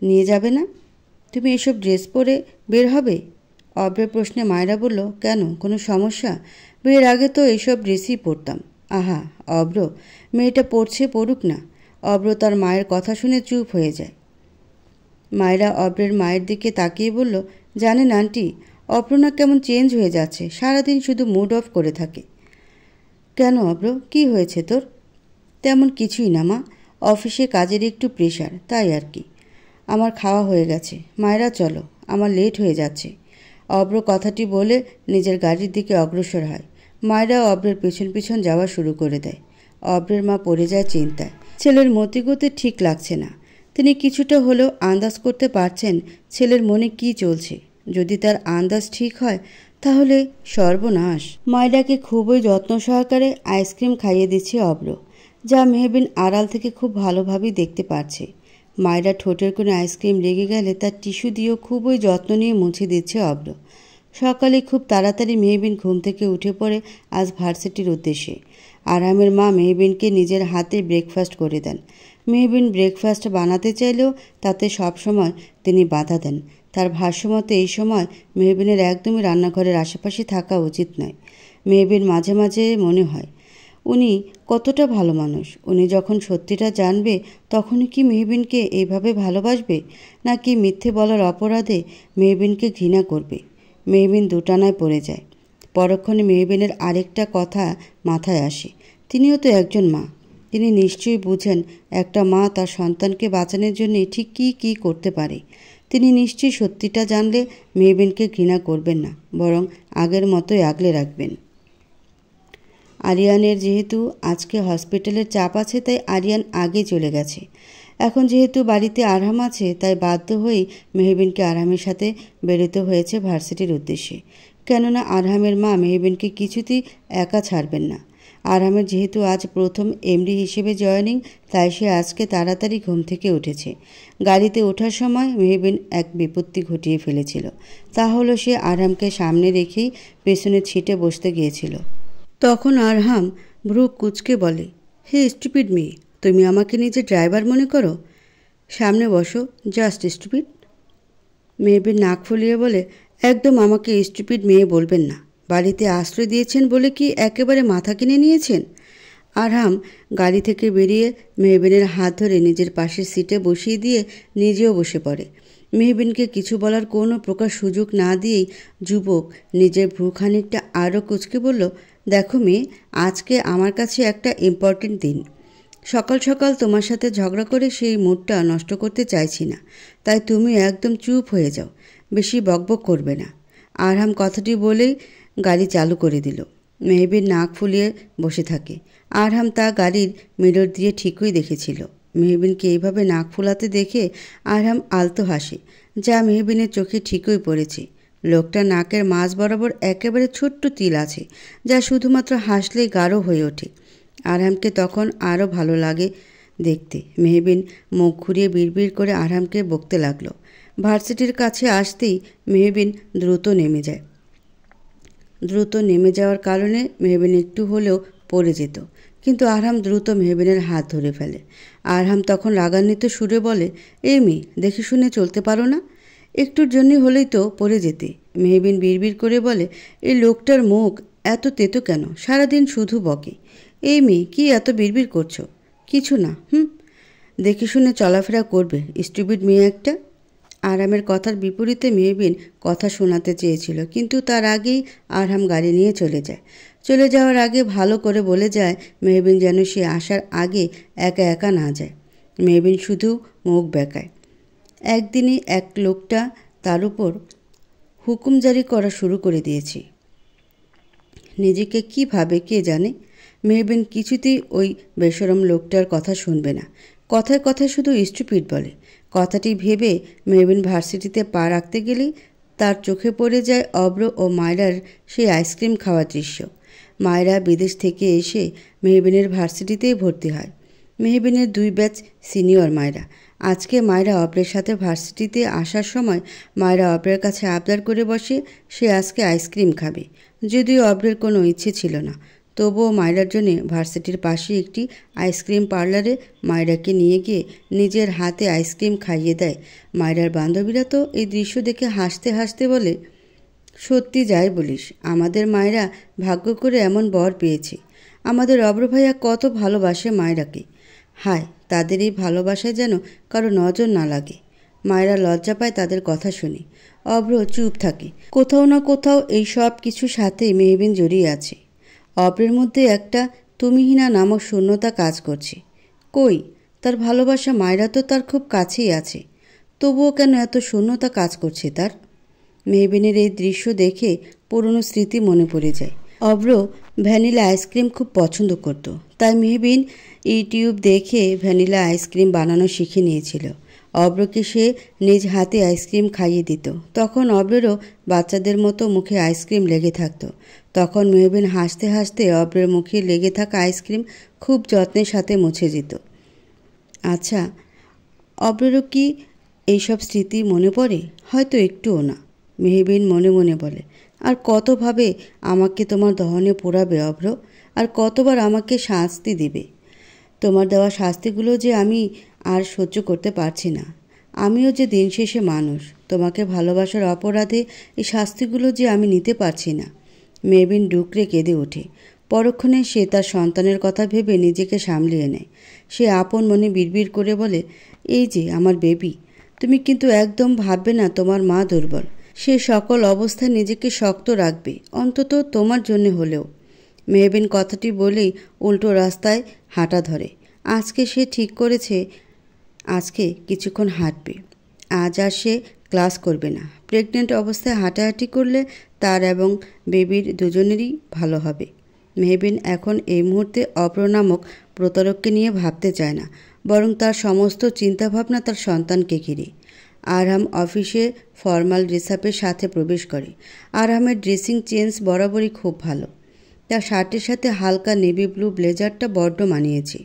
নিয়ে যাবে না? তুমি এসব ড্রেস পরে বের হবে? অভ্রের প্রশ্নে মায়েরা বলল, কেন, কোনো সমস্যা? বিয়ের আগে তো এসব ড্রেসই পরতাম। আহা অভ্র, মেয়েটা পড়ছে, পড়ুক না। অভ্র তার মায়ের কথা শুনে চুপ হয়ে যায়। মায়েরা অভ্রের মায়ের দিকে তাকিয়ে বলল, জানেন আন্টি, অভ্র না কেমন চেঞ্জ হয়ে যাচ্ছে, সারাদিন শুধু মুড অফ করে থাকে। কেন অভ্র, কি হয়েছে তোর? তেমন কিছুই না মা। অফিসে কাজের একটু প্রেশার, তাই আর কি। আমার খাওয়া হয়ে গেছে, মায়েরা চলো, আমার লেট হয়ে যাচ্ছে। অব্র কথাটি বলে নিজের গাড়ির দিকে অগ্রসর হয়। মায়েরা অব্রের পেছন পেছন যাওয়া শুরু করে দেয়। অব্রের মা পড়ে যায় চিন্তায়। ছেলের মতিগতি ঠিক লাগছে না। তিনি কিছুটা হলেও আন্দাজ করতে পারছেন ছেলের মনে কি চলছে। যদি তার আন্দাজ ঠিক হয় তাহলে সর্বনাশ। মায়েরাকে খুবই যত্ন সহকারে আইসক্রিম খাইয়ে দিচ্ছে অব্র, যা মেহবিন আড়াল থেকে খুব ভালোভাবেই দেখতে পাচ্ছে। মায়েরা ঠোঁটের কোণে আইসক্রিম লেগে গেলে তার টিস্যু দিয়েও খুবই যত্ন নিয়ে মুছে দিচ্ছে অব্র। সকালে খুব তাড়াতাড়ি মেহবিন ঘুম থেকে উঠে পড়ে আজ ভার্সিটির উদ্দেশ্যে। আরামের মা মেহবিনকে নিজের হাতে ব্রেকফাস্ট করে দেন। মেহবিন ব্রেকফাস্ট বানাতে চাইলেও তাতে সবসময় তিনি বাধা দেন। তার ভাষ্যমতে এই সময় মেহবিনের একদমই রান্নাঘরের আশেপাশে থাকা উচিত নয়। মেহবিন মাঝে মাঝে মনে হয় উনি কতটা ভালো মানুষ। উনি যখন সত্যিটা জানবে তখনই কি মেহবিনকে এইভাবে ভালোবাসবে, নাকি মিথ্যে বলার অপরাধে মেহবিনকে ঘৃণা করবে। মেহবিন দুটানায় পড়ে যায়। পরক্ষণে মেহবিনের আরেকটা কথা মাথায় আসে। তিনিও তো একজন মা। তিনি নিশ্চয়ই বুঝেন একটা মা তার সন্তানকে বাঁচানোর জন্য ঠিক কী করতে পারে। তিনি নিশ্চয়ই সত্যিটা জানলে মেহবিনকে ঘৃণা করবেন না, বরং আগের মতোই আগলে রাখবেন। আরিয়ানের যেহেতু আজকে হসপিটালের চাপ আছে, তাই আরিয়ান আগে চলে গেছে। এখন যেহেতু বাড়িতে আরহাম আছে, তাই বাধ্য হয়েই মেহবিনকে আরহামের সাথে বেরোতে হয়েছে ভার্সিটির উদ্দেশ্যে। কেননা আরহামের মা মেহবিনকে কিছুতেই একা ছাড়বেন না। আরহামের যেহেতু আজ প্রথম এমডি হিসেবে জয়েনিং, তাই সে আজকে তাড়াতাড়ি ঘুম থেকে উঠেছে। গাড়িতে ওঠার সময় মেহবিন এক বিপত্তি ঘটিয়ে ফেলেছিল। তা হলো সে আরহামকে সামনে রেখেই পেছনের সিটে বসতে গিয়েছিল। তখন আরহাম ভ্রু কুঁচকে বলে, হে স্টুপিড মেয়ে, তুমি আমাকে নিজের ড্রাইভার মনে করো? সামনে বসো, জাস্ট স্টুপিড। মেহবিন নাক ফুলিয়ে বলে, একদম আমাকে স্টুপিড মেয়ে বলবেন না। বাড়িতে আশ্রয় দিয়েছেন বলে কি একেবারে মাথা কিনে নিয়েছেন? আরহাম গাড়ি থেকে বেরিয়ে মেহবিনের হাত ধরে নিজের পাশের সিটে বসিয়ে দিয়ে নিজেও বসে পড়ে। মেহবিনকে কিছু বলার কোনো প্রকার সুযোগ না দিয়েই যুবক নিজের ভ্রু খানিকটা আরও কুঁচকে বলল, দেখো মেয়ে, আজকে আমার কাছে একটা ইম্পর্টেন্ট দিন। সকাল সকাল তোমার সাথে ঝগড়া করে সেই মুডটা নষ্ট করতে চাইছি না, তাই তুমি একদম চুপ হয়ে যাও, বেশি বকবক করবে না। আরহাম কথাটি বলেই গাড়ি চালু করে দিল। মেহবিন নাক ফুলিয়ে বসে থাকে। আরহাম তা গাড়ির মিরর দিয়ে ঠিকই দেখেছিল। মেহবিনকে এইভাবে নাক ফুলাতে দেখে আরহাম আলতো হাসে, যা মেহবিনের চোখে ঠিকই পড়েছে। লোকটার নাকের মাঝ বরাবর একেবারে ছোট্ট তিল আছে, যা শুধুমাত্র হাসলেই গাঢ় হয়ে ওঠে। আরহামকে তখন আরও ভালো লাগে দেখতে। মেহবিন মুখ ঘুরিয়ে বিড়বিড় করে আরহামকে বকতে লাগলো। ভার্সিটির কাছে আসতেই মেহবিন দ্রুত নেমে যাওয়ার কারণে মেহবিন একটু হলেও পড়ে যেত, কিন্তু আরহাম দ্রুত মেহবিনের হাত ধরে ফেলে। আরহাম তখন রাগান্বিত সুরে বলে, এই মেয়ে, দেখে শুনে চলতে পারো না? একটুর জন্যই হলেই তো পড়ে যেতে। মেহবিন বিড়বিড় করে বলে, এই লোকটার মুখ এত তেতো কেন? সারাদিন শুধু বকে। এই মেয়ে, কি এত বিড়বিড় করছো? কিছু না। দেখে শুনে চলাফেরা করবে, স্টুপিড মেয়ে একটা। আরহামের কথার বিপরীতে মেহবিন কথা শোনাতে চেয়েছিল, কিন্তু তার আগেই আরহাম গাড়ি নিয়ে চলে যাওয়ার আগে ভালো করে বলে যায় মেহবিন যেন সে আসার আগে একা একা না যায়। মেহবিন শুধু মুখ বেঁকায়। একদিনই এক লোকটা তার উপর হুকুম জারি করা শুরু করে দিয়েছে। নিজেকে কি ভাবে কে জানে। মেহবিন কিছুতেই ওই বেশরম লোকটার কথা শুনবে না। কথায় কথায় শুধু স্টুপিড বলে। কথাটি ভেবে মেহবিন ভার্সিটিতে পা রাখতে গেলেই তার চোখে পড়ে যায় অব্র ও মায়রার সেই আইসক্রিম খাওয়ার দৃশ্য। মায়রা বিদেশ থেকে এসে মেহবিনের ভার্সিটিতেই ভর্তি হয়। মেহবিনের 2 ব্যাচ সিনিয়র মায়রা। আজকে মায়রা অব্রের সাথে ভার্সিটিতে আসার সময় মায়রা অব্রের কাছে আবদার করে বসে সে আজকে আইসক্রিম খাবে। যদিও অব্রের কোনো ইচ্ছে ছিল না, তবুও মায়রার জন্য ভার্সিটির পাশে একটি আইসক্রিম পার্লারে মায়রাকে নিয়ে গিয়ে নিজের হাতে আইসক্রিম খাইয়ে দেয়। মায়রার বান্ধবীরা তো এই দৃশ্য দেখে হাসতে হাসতে বলে, সত্যি যাই বলিস, আমাদের মায়রা ভাগ্য করে এমন বর পেয়েছে। আমাদের অব্র ভাইয়া কত ভালোবাসে মায়রাকে। হায়, তাদের এই ভালোবাসায় যেন কারো নজর না লাগে। মায়রা লজ্জা পায় তাদের কথা শুনে। অব্র চুপ থাকে। কোথাও না কোথাও এই সব কিছুর সাথেই মেহবিন জড়িয়ে আছে। অব্রের মধ্যে একটা তুমিহীনা নামক শূন্যতা কাজ করছে। কই, তার ভালোবাসা মায়েরা তো তার খুব কাছেই আছে, তবুও কেন এত শূন্যতা কাজ করছে তার? মেহবিনের এই দৃশ্য দেখে পুরনো স্মৃতি মনে পড়ে যায়। অব্র ভ্যানিলা আইসক্রিম খুব পছন্দ করত, তাই মেহবিন ইউটিউব দেখে ভ্যানিলা আইসক্রিম বানানো শিখে নিয়েছিল। অব্রকে সে নিজ হাতে আইসক্রিম খাইয়ে দিত। তখন অব্রেরও বাচ্চাদের মতো মুখে আইসক্রিম লেগে থাকতো। তখন মেহবিন হাসতে হাসতে অব্রের মুখে লেগে থাকা আইসক্রিম খুব যত্নের সাথে মুছে দিত। আচ্ছা, অব্রেরও কি এইসব স্মৃতি মনে পড়ে? হয়তো একটুও না, মেহবিন মনে মনে বলে। আর কতভাবে আমাকে তোমার দহনে পোড়াবে অব্র, আর কতবার আমাকে শাস্তি দিবে। তোমার দেওয়া শাস্তিগুলো যে আমি আর সহ্য করতে পারছি না। আমিও যে দিন শেষে মানুষ, তোমাকে ভালোবাসার অপরাধে এই শাস্তিগুলো যে আমি নিতে পারছি না। মেহবিন ডুকরে কেঁদে ওঠে। পরক্ষণে সে তার সন্তানের কথা ভেবে নিজেকে সামলিয়ে নেয়। সে আপন মনে বিড়বিড় করে বলে, এই যে আমার বেবি, তুমি কিন্তু একদম ভাববে না তোমার মা দুর্বল। সে সকল অবস্থায় নিজেকে শক্ত রাখবে, অন্তত তোমার জন্য হলেও। মেহবিন কথাটি বলেই উল্টো রাস্তায় হাঁটা ধরে। আজকে সে ঠিক করেছে আজকে কিছুক্ষণ হাঁটবে। আজ আর সে ক্লাস করবে না। প্রেগনেন্ট অবস্থায় হাঁটাহাঁটি করলে তার এবং বেবির দুজনেরই ভালো হবে। মেহবিন এখন এই মুহূর্তে অব্র নামক প্রতারককে নিয়ে ভাবতে চায় না, বরং তার সমস্ত চিন্তাভাবনা তার সন্তানকে ঘিরে। আরহাম অফিসে ফর্মাল ড্রেসআপের সাথে প্রবেশ করে। আরহামের ড্রেসিং চেঞ্জ বরাবরই খুব ভালো। তার শার্টের সাথে হালকা নেভি ব্লু ব্লেজারটা বড্ড মানিয়েছে।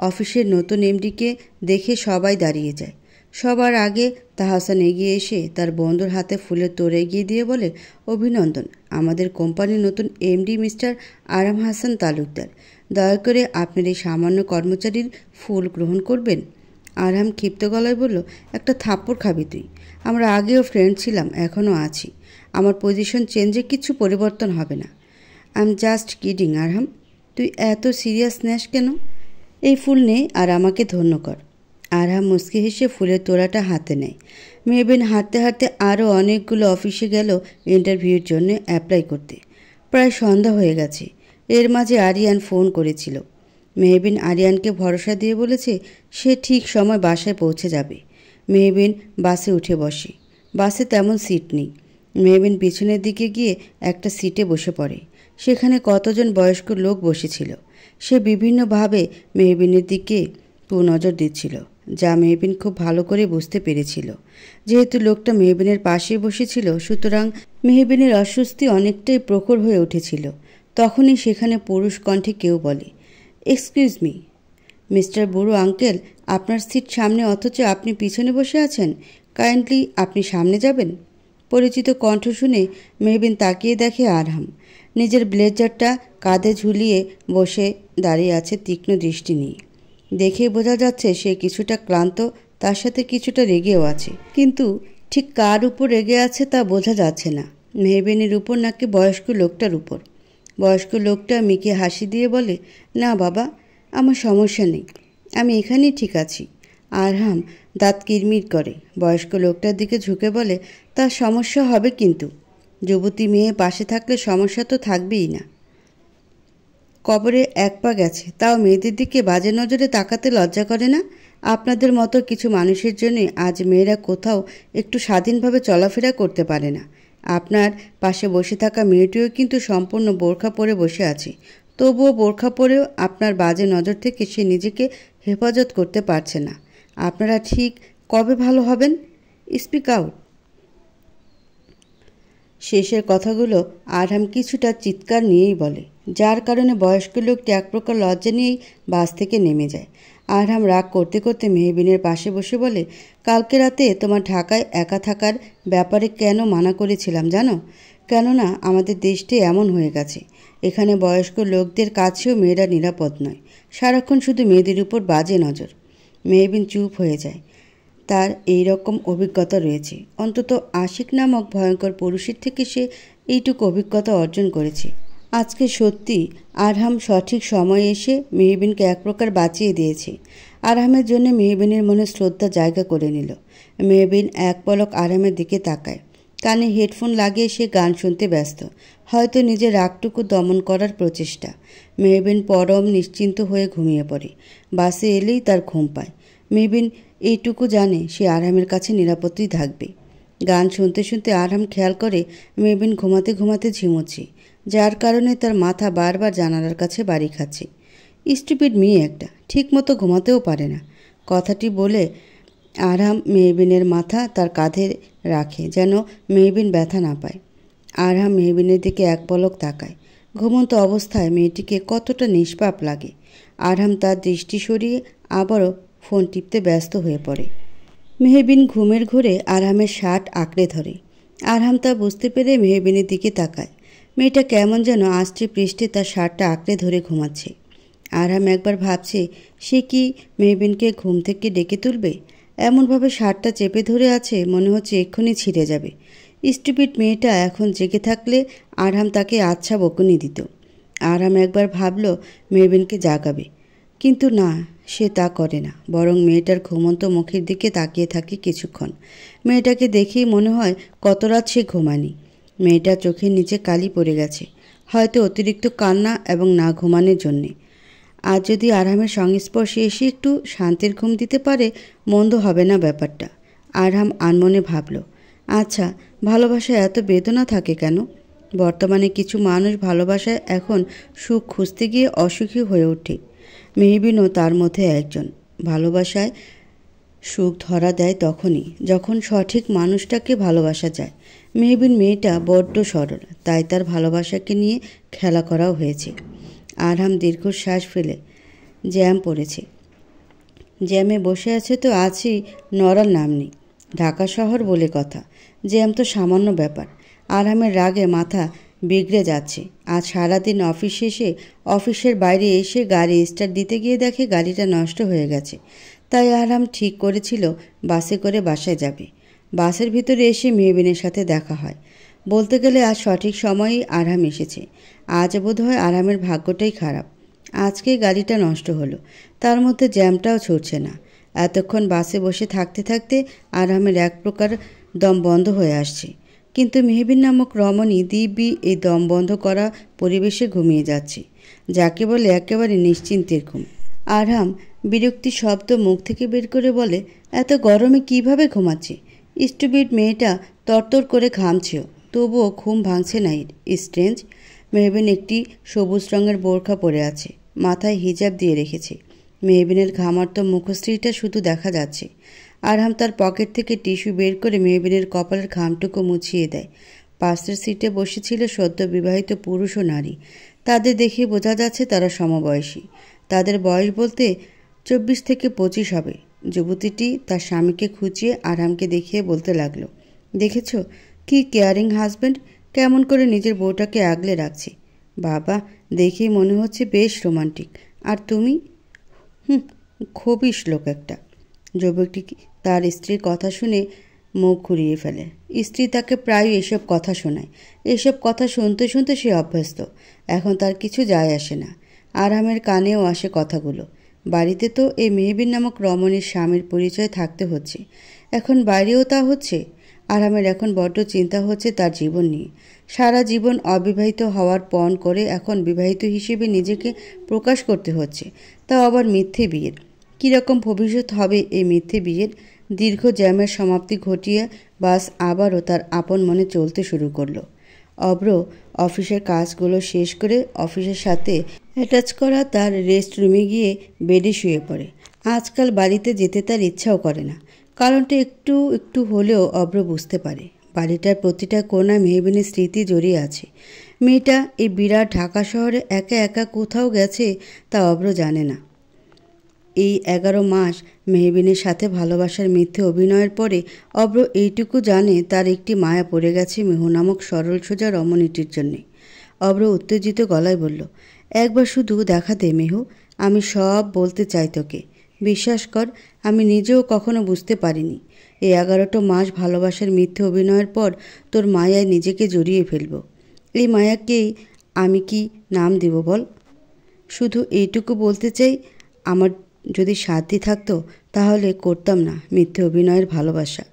অফিসের নতুন এমডিকে দেখে সবাই দাঁড়িয়ে যায়। সবার আগে তাহসান এগিয়ে এসে তার বন্ধুর হাতে ফুলের তোড়া এগিয়ে দিয়ে বলে, অভিনন্দন, আমাদের কোম্পানির নতুন এমডি মিস্টার আরাম হাসান তালুকদার। দয়া করে আপনার এই সামান্য কর্মচারীর ফুল গ্রহণ করবেন। আরহাম ক্ষিপ্ত গলায় বলল, একটা থাপ্পড় খাবি তুই? আমরা আগেও ফ্রেন্ড ছিলাম, এখনও আছি। আমার পজিশন চেঞ্জে কিছু পরিবর্তন হবে না। আই এম জাস্ট কিডিং আরহাম, তুই এত সিরিয়াসনেস কেন? এই ফুল নে আর আমাকে ধন্য কর। আরহাম মুচকি হেসে ফুলের তোড়াটা হাতে নেয়। মেহবিন হাঁটতে হাঁটতে আরও অনেকগুলো অফিসে গেল ইন্টারভিউর জন্য অ্যাপ্লাই করতে। প্রায় সন্ধ্যা হয়ে গেছে। এর মাঝে আরিয়ান ফোন করেছিল। মেহবিন আরিয়ানকে ভরসা দিয়ে বলেছে সে ঠিক সময় বাসায় পৌঁছে যাবে। মেহবিন বাসে উঠে বসে। বাসে তেমন সিট নেই। মেহবিন পিছনের দিকে গিয়ে একটা সিটে বসে পড়ে। সেখানে কতজন বয়স্ক লোক বসেছিল। সে বিভিন্নভাবে মেহবিনের দিকে কুনজর দিচ্ছিল, যা মেহবিন খুব ভালো করে বুঝতে পেরেছিল। যেহেতু লোকটা মেহবিনের পাশে বসেছিল, সুতরাং মেহবিনের অস্বস্তি অনেকটাই প্রখর হয়ে উঠেছিল। তখনই সেখানে পুরুষ কণ্ঠে কেউ বলে, এক্সকিউজ মি মিস্টার বুড়ো আঙ্কেল, আপনার সিট সামনে অথচ আপনি পিছনে বসে আছেন। কাইন্ডলি আপনি সামনে যাবেন। পরিচিত কণ্ঠ শুনে মেহবিন তাকিয়ে দেখে আরহাম নিজের ব্লেজারটা কাঁধে ঝুলিয়ে বসে দাঁড়িয়ে আছে তীক্ষ্ণ দৃষ্টি নিয়ে। দেখেই বোঝা যাচ্ছে সে কিছুটা ক্লান্ত, তার সাথে কিছুটা রেগেও আছে, কিন্তু ঠিক কার উপর রেগে আছে তা বোঝা যাচ্ছে না। মেহবিনের উপর নাকি বয়স্ক লোকটার উপর। বয়স্ক লোকটা মিকে হাসি দিয়ে বলে, না বাবা, আমার সমস্যা নেই, আমি এখানেই ঠিক আছি। আরহাম দাঁত কিরমির করে। বয়স্ক লোকটার দিকে ঝুঁকে বলে, তার সমস্যা হবে কিন্তু। যুবতী মেয়ে পাশে থাকলে সমস্যা তো থাকবেই না। কবরে এক পা গেছে, তাও মেয়েদের দিকে বাজে নজরে তাকাতে লজ্জা করে না? আপনাদের মতো কিছু মানুষের জন্য আজ মেয়েরা কোথাও একটু স্বাধীনভাবে চলাফেরা করতে পারে না। আপনার পাশে বসে থাকা মেয়েটিও কিন্তু সম্পূর্ণ বোরখা পরে বসে আছে। তবুও বোরখা পরেও আপনার বাজে নজর থেকে সে নিজেকে হেফাজত করতে পারছে না। আপনারা ঠিক কবে ভালো হবেন? Speak out. শেষের কথাগুলো আরহাম কিছুটা চিৎকার নিয়েই বলে, যার কারণে বয়স্ক লোকটি এক প্রকার লজ্জা নিয়েই বাস থেকে নেমে যায়। আরহাম রাগ করতে করতে মেহবিনের পাশে বসে বলে, কালকে রাতে তোমার ঢাকায় একা থাকার ব্যাপারে কেন মানা করেছিলাম জানো? কেননা আমাদের দেশটি এমন হয়ে গেছে, এখানে বয়স্ক লোকদের কাছেও মেয়েরা নিরাপদ নয়। সারাক্ষণ শুধু মেয়েদের উপর বাজে নজর। মেহবিন চুপ হয়ে যায়। তার এই রকম অভিজ্ঞতা রয়েছে। অন্তত আশিক নামক ভয়ঙ্কর পুরুষের থেকে সে এইটুকু অভিজ্ঞতা অর্জন করেছে। আজকে সত্যি আরহাম সঠিক সময়ে এসে মেহবিনকে এক প্রকার বাঁচিয়ে দিয়েছে। আরহামের জন্য মেহবিনের মনে শ্রদ্ধা জায়গা করে নিল। মেহবিন এক পলক আরহামের দিকে তাকায়। কানে হেডফোন লাগিয়ে সে গান শুনতে ব্যস্ত, হয়তো নিজের রাগটুকু দমন করার প্রচেষ্টা। মেহবিন পরম নিশ্চিন্ত হয়ে ঘুমিয়ে পড়ে। বাসে এলেই তার ঘুম পায়। মেহবিন এইটুকু জানে সে আরহামের কাছে নিরাপত্তেই থাকবে। গান শুনতে শুনতে আরহাম খেয়াল করে মেহবিন ঘুমাতে ঘুমাতে ঝিমোচ্ছে, যার কারণে তার মাথা বারবার জানালার কাছে বাড়ি খাচ্ছে। স্টুপিড মেয়ে একটা, ঠিক মতো ঘুমাতেও পারে না। কথাটি বলে আরহাম মেহবিনের মাথা তার কাঁধে রাখে যেন মেহবিন ব্যথা না পায়। আরহাম মেহবিনের দিকে এক পলক তাকায়। ঘুমন্ত অবস্থায় মেয়েটিকে কতটা নিষ্পাপ লাগে। আরহাম তার দৃষ্টি সরিয়ে আবারও ফোন টিপতে ব্যস্ত হয়ে পড়ে। মেহবিন ঘুমের ঘোরে আরহামের শার্ট আঁকড়ে ধরে। আরহাম তা বুঝতে পেরে মেহবিনের দিকে তাকায়। মেয়েটা কেমন যেন আষ্টে পৃষ্ঠে তার শার্টটা আঁকড়ে ধরে ঘুমাচ্ছে। আরহাম একবার ভাবছে সে কি মেহবিনকে ঘুম থেকে ডেকে তুলবে। এমনভাবে শার্টটা চেপে ধরে আছে, মনে হচ্ছে এক্ষুনি ছিঁড়ে যাবে। স্টুপিড মেয়েটা এখন জেগে থাকলে আরহাম তাকে আচ্ছা বকুনি দিত। আরহাম একবার ভাবল মেহবিনকে জাগাবে, কিন্তু না, সে তা করে না। বরং মেয়েটার ঘুমন্ত মুখের দিকে তাকিয়ে থাকে কিছুক্ষণ। মেয়েটাকে দেখেই মনে হয় কত রাত সে ঘুমায়নি। মেয়েটার চোখের নিচে কালি পড়ে গেছে, হয়তো অতিরিক্ত কান্না এবং না ঘুমানোর জন্যে। আজ যদি আরহামের সংস্পর্শে এসে একটু শান্তির ঘুম দিতে পারে, মন্দ হবে না ব্যাপারটা। আরহাম আনমনে ভাবল, আচ্ছা, ভালোবাসায় এত বেদনা থাকে কেন? বর্তমানে কিছু মানুষ ভালোবাসায় এখন সুখ খুঁজতে গিয়ে অসুখী হয়ে ওঠে। মেহবিনও তার মধ্যে একজন। ভালোবাসায় সুখ ধরা দেয় তখনই যখন সঠিক মানুষটাকে ভালোবাসা যায়। মেহবিন মেয়েটা বড্ড সরল, তাই তার ভালোবাসাকে নিয়ে খেলা করাও হয়েছে। আরহাম দীর্ঘশ্বাস ফেলে জ্যাম পড়েছে। জ্যামে বসে আছে তো আছি, নড়ার নাম নেই। ঢাকা শহর বলে কথা, জ্যাম তো সামান্য ব্যাপার। আরহামের রাগে মাথা বিগড়ে যাচ্ছে। আজ সারাদিন অফিস শেষে অফিসের বাইরে এসে গাড়ি স্টার্ট দিতে গিয়ে দেখে গাড়িটা নষ্ট হয়ে গেছে। তাই আরহাম ঠিক করেছিল বাসে করে বাসায় যাবে। বাসের ভিতরে এসে মেহবিনের সাথে দেখা হয়। বলতে গেলে আজ সঠিক সময়েই আরহাম এসেছে। আজ বোধহয় আরহামের ভাগ্যটাই খারাপ। আজকেই গাড়িটা নষ্ট হলো, তার মধ্যে জ্যামটাও ছুটছে না। এতক্ষণ বাসে বসে থাকতে থাকতে আরহামের এক প্রকার দম বন্ধ হয়ে আসছে। কিন্তু মেহবিন নামক রমণী দিব্যি এই দম বন্ধ করা পরিবেশে ঘুমিয়ে যাচ্ছে, যাকে বলে একেবারে নিশ্চিন্তের ঘুম। আরহাম বিরক্তি শব্দ মুখ থেকে বের করে বলে, এত গরমে কিভাবে ঘুমাচ্ছে? স্টুপিড মেয়েটা তরতর করে ঘামছেও, তবুও ঘুম ভাঙছে না। স্ট্রেঞ্জ। মেহবিন একটি সবুজ রঙের বোরখা পরে আছে, মাথায় হিজাব দিয়ে রেখেছে। মেহবিনের ঘামার্ত মুখশ্রীটা শুধু দেখা যাচ্ছে। আরহাম তার পকেট থেকে টিস্যু বের করে মেহবিনের কপালের ঘামটুকু মুছিয়ে দেয়। পাশের সিটে বসেছিল সদ্য বিবাহিত পুরুষ ও নারী। তাদের দেখে বোঝা যাচ্ছে তারা সমবয়সী। তাদের বয়স বলতে 24 থেকে 25 হবে। যুবতীটি তার স্বামীকে খুঁচিয়ে আরহামকে দেখিয়ে বলতে লাগলো, দেখেছ কি কেয়ারিং হাজব্যান্ড, কেমন করে নিজের বউটাকে আগলে রাখছে। বাবা, দেখেই মনে হচ্ছে বেশ রোমান্টিক। আর তুমি? খবিশ লোক একটা। যুবকটি তার স্ত্রীর কথা শুনে মুখ ঘুরিয়ে ফেলে। স্ত্রী তাকে প্রায় এসব কথা শোনায়। এসব কথা শুনতে শুনতে সে অভ্যস্ত। এখন তার কিছু যায় আসে না। আরহামের কানেও আসে কথাগুলো। বাড়িতে তো এই মেহবিন নামক রমণীর স্বামীর পরিচয় থাকতে হচ্ছে, এখন বাইরেও তা হচ্ছে। আরহামের এখন বড্ড চিন্তা হচ্ছে তার জীবন নিয়ে। সারা জীবন অবিবাহিত হওয়ার পণ করে এখন বিবাহিত হিসেবে নিজেকে প্রকাশ করতে হচ্ছে, তাও আবার মিথ্যে বিয়ের। কীরকম ভবিষ্যৎ হবে এই মিথ্যে বিয়ের? দীর্ঘ জ্যামের সমাপ্তি ঘটিয়ে বাস আবারও তার আপন মনে চলতে শুরু করলো। অব্র অফিসের কাজগুলো শেষ করে অফিসের সাথে অ্যাটাচ করা তার রেস্ট রুমে গিয়ে বেডে শুয়ে পড়ে। আজকাল বাড়িতে যেতে তার ইচ্ছাও করে না। কারণটা একটু একটু হলেও অব্র বুঝতে পারে। বাড়িটার প্রতিটা কোণায় মেহবিনের স্মৃতি জড়িয়ে আছে। মেয়েটা এই বিরাট ঢাকা শহরে একা একা কোথাও গেছে তা অব্র জানে না। এই 11 মাস মেহবিনের সাথে ভালোবাসার মিথ্যে অভিনয়ের পরে অব্র এইটুকু জানে তার একটি মায়া পড়ে গেছে মেহু নামক সরল সোজা রমণীটির জন্যে। অব্র উত্তেজিত গলায় বলল, একবার শুধু দেখা দে মেহু, আমি সব বলতে চাই তোকে। বিশ্বাস কর, আমি নিজেও কখনো বুঝতে পারিনি এই 11টা মাস ভালোবাসার মিথ্যে অভিনয়ের পর তোর মায়ায় নিজেকে জড়িয়ে ফেলব। এই মায়াকেই আমি কি নাম দেব বল? শুধু এইটুকু বলতে চাই, আমার যদি সাধ্যি থাকতো তাহলে করতাম না মিথ্যে অভিনয়ের ভালোবাসা।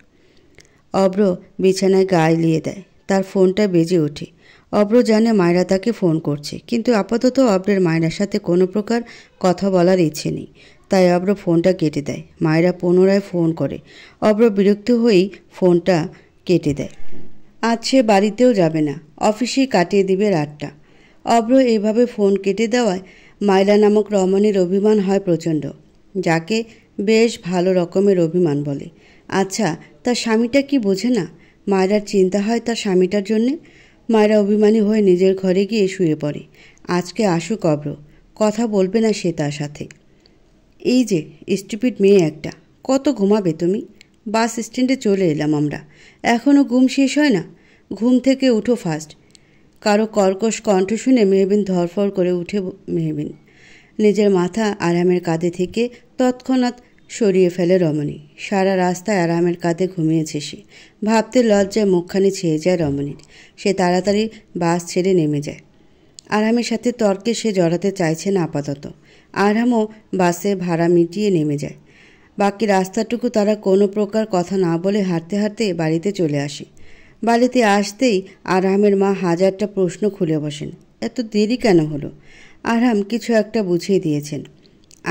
অব্র বিছানায় গা এলিয়ে দেয়। তার ফোনটা বেজে ওঠে। অব্র জানে মায়রা তাকে ফোন করছে, কিন্তু আপাতত অব্রের মায়রার সাথে কোনো প্রকার কথা বলার ইচ্ছে নেই। তাই অব্র ফোনটা কেটে দেয়। মায়েরা পুনরায় ফোন করে। অব্র বিরক্ত হয়েই ফোনটা কেটে দেয়। আজ সে বাড়িতেও যাবে না, অফিসেই কাটিয়ে দিবে রাতটা। অব্র এইভাবে ফোন কেটে দেওয়ায় মাইলা নামক রমণীর অভিমান হয় প্রচণ্ড, যাকে বেশ ভালো রকমের অভিমান বলে। আচ্ছা, তার স্বামীটা কি বোঝে না? মায়রার চিন্তা হয় তার স্বামীটার জন্যে। মায়রা অভিমানী হয়ে নিজের ঘরে গিয়ে শুয়ে পড়ে। আজকে আসুক অব্র, কথা বলবে না সে তার সাথে। এই যে স্টুপিড মেয়ে একটা, কত ঘুমাবে তুমি? বাস স্ট্যান্ডে চলে এলাম আমরা, এখনও ঘুম শেষ হয় না? ঘুম থেকে উঠো ফাস্ট। কারো কর্কশ কণ্ঠ শুনে মেহবিন ধরফর করে উঠে। মেহবিন নিজের মাথা আরামের কাঁধে থেকে তৎক্ষণাৎ সরিয়ে ফেলে রমণী। সারা রাস্তায় আরামের কাঁধে ঘুমিয়েছে সে। ভাবতে লজ্জায় মুখখানি ছেয়ে যায় রমণীর। সে তাড়াতাড়ি বাস ছেড়ে নেমে যায়। আরামের সাথে তর্কে সে জড়াতে চাইছে না আপাতত। আরামও বাসে ভাড়া মিটিয়ে নেমে যায়। বাকি রাস্তাটুকু তারা কোনো প্রকার কথা না বলে হাঁটতে হাঁটতে বাড়িতে চলে আসে। বাড়িতে আসতেই আরামের মা হাজারটা প্রশ্ন খুলে বসেন। এত দেরি কেন হলো? আরাম কিছু একটা বুঝিয়ে দিয়েছেন।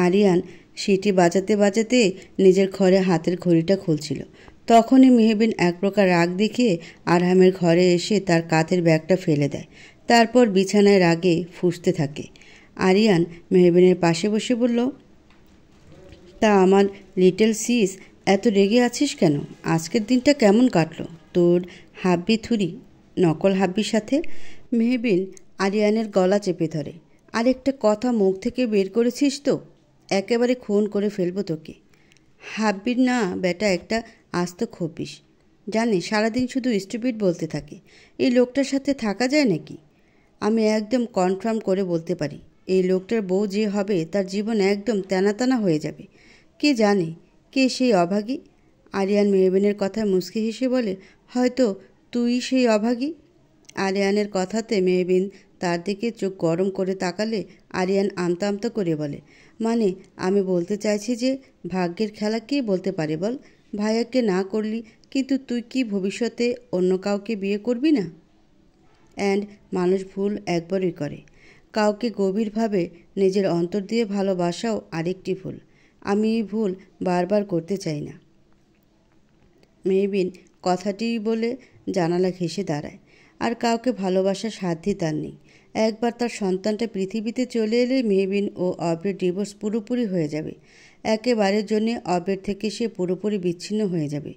আরিয়ান সিটি বাজাতে বাজাতে নিজের ঘরে হাতের ঘড়িটা খুলছিল। তখনই মেহবিন এক প্রকার রাগ দেখিয়ে আরামের ঘরে এসে তার কাঁধের ব্যাগটা ফেলে দেয়। তারপর বিছানায় রাগে ফুঁসতে থাকে। আরিয়ান মেহবিনের পাশে বসে বলল, তা আমার লিটল সিস, এত রেগে আছিস কেন? আজকের দিনটা কেমন কাটলো তোর হাব্বি থুরি নকল হাব্বির সাথে? মেহবিন আরিয়ানের গলা চেপে ধরে। আরেকটা কথা মুখ থেকে বের করেছিস তো একেবারে খুন করে ফেলবো তোকে। হাব্বির না বেটা, একটা আস্ত খপিস। জানে সারাদিন শুধু স্টুপিড বলতে থাকে। এই লোকটার সাথে থাকা যায় নাকি? আমি একদম কনফার্ম করে বলতে পারি, এই লোকটার বউ যে হবে তার জীবন একদম তেনা হয়ে যাবে। কে জানে কে সেই অভাগী? আরিয়ান মেহবিনের কথায় মুচকি হেসে বলে, হয়তো তুই সেই অভাগী। আরিয়ানের কথাতে মেহবিন তার দিকে চোখ গরম করে তাকালে আরিয়ান আমতা আমতা করে বলে, মানে আমি বলতে চাইছি যে ভাগ্যের খেলা কে বলতে পারে বল? ভাইয়াকে না করলি, কিন্তু তুই কি ভবিষ্যতে অন্য কাউকে বিয়ে করবি না? অ্যান্ড মানুষ ভুল একবারই করে। কাউকে গভীরভাবে নিজের অন্তর দিয়ে ভালোবাসাও আরেকটি ভুল। আমি এই ভুল বারবার করতে চাই না। মেহবিন কথাটি বলে জানালা ঘেঁষে দাঁড়ায়। আর কাউকে ভালোবাসার সাধ্যই তার নেই। একবার তার সন্তানটা পৃথিবীতে চলে এলে মেহবিন ও অব্রের ডিভোর্স পুরোপুরি হয়ে যাবে। একেবারের জন্যে অব্রের থেকে সে পুরোপুরি বিচ্ছিন্ন হয়ে যাবে।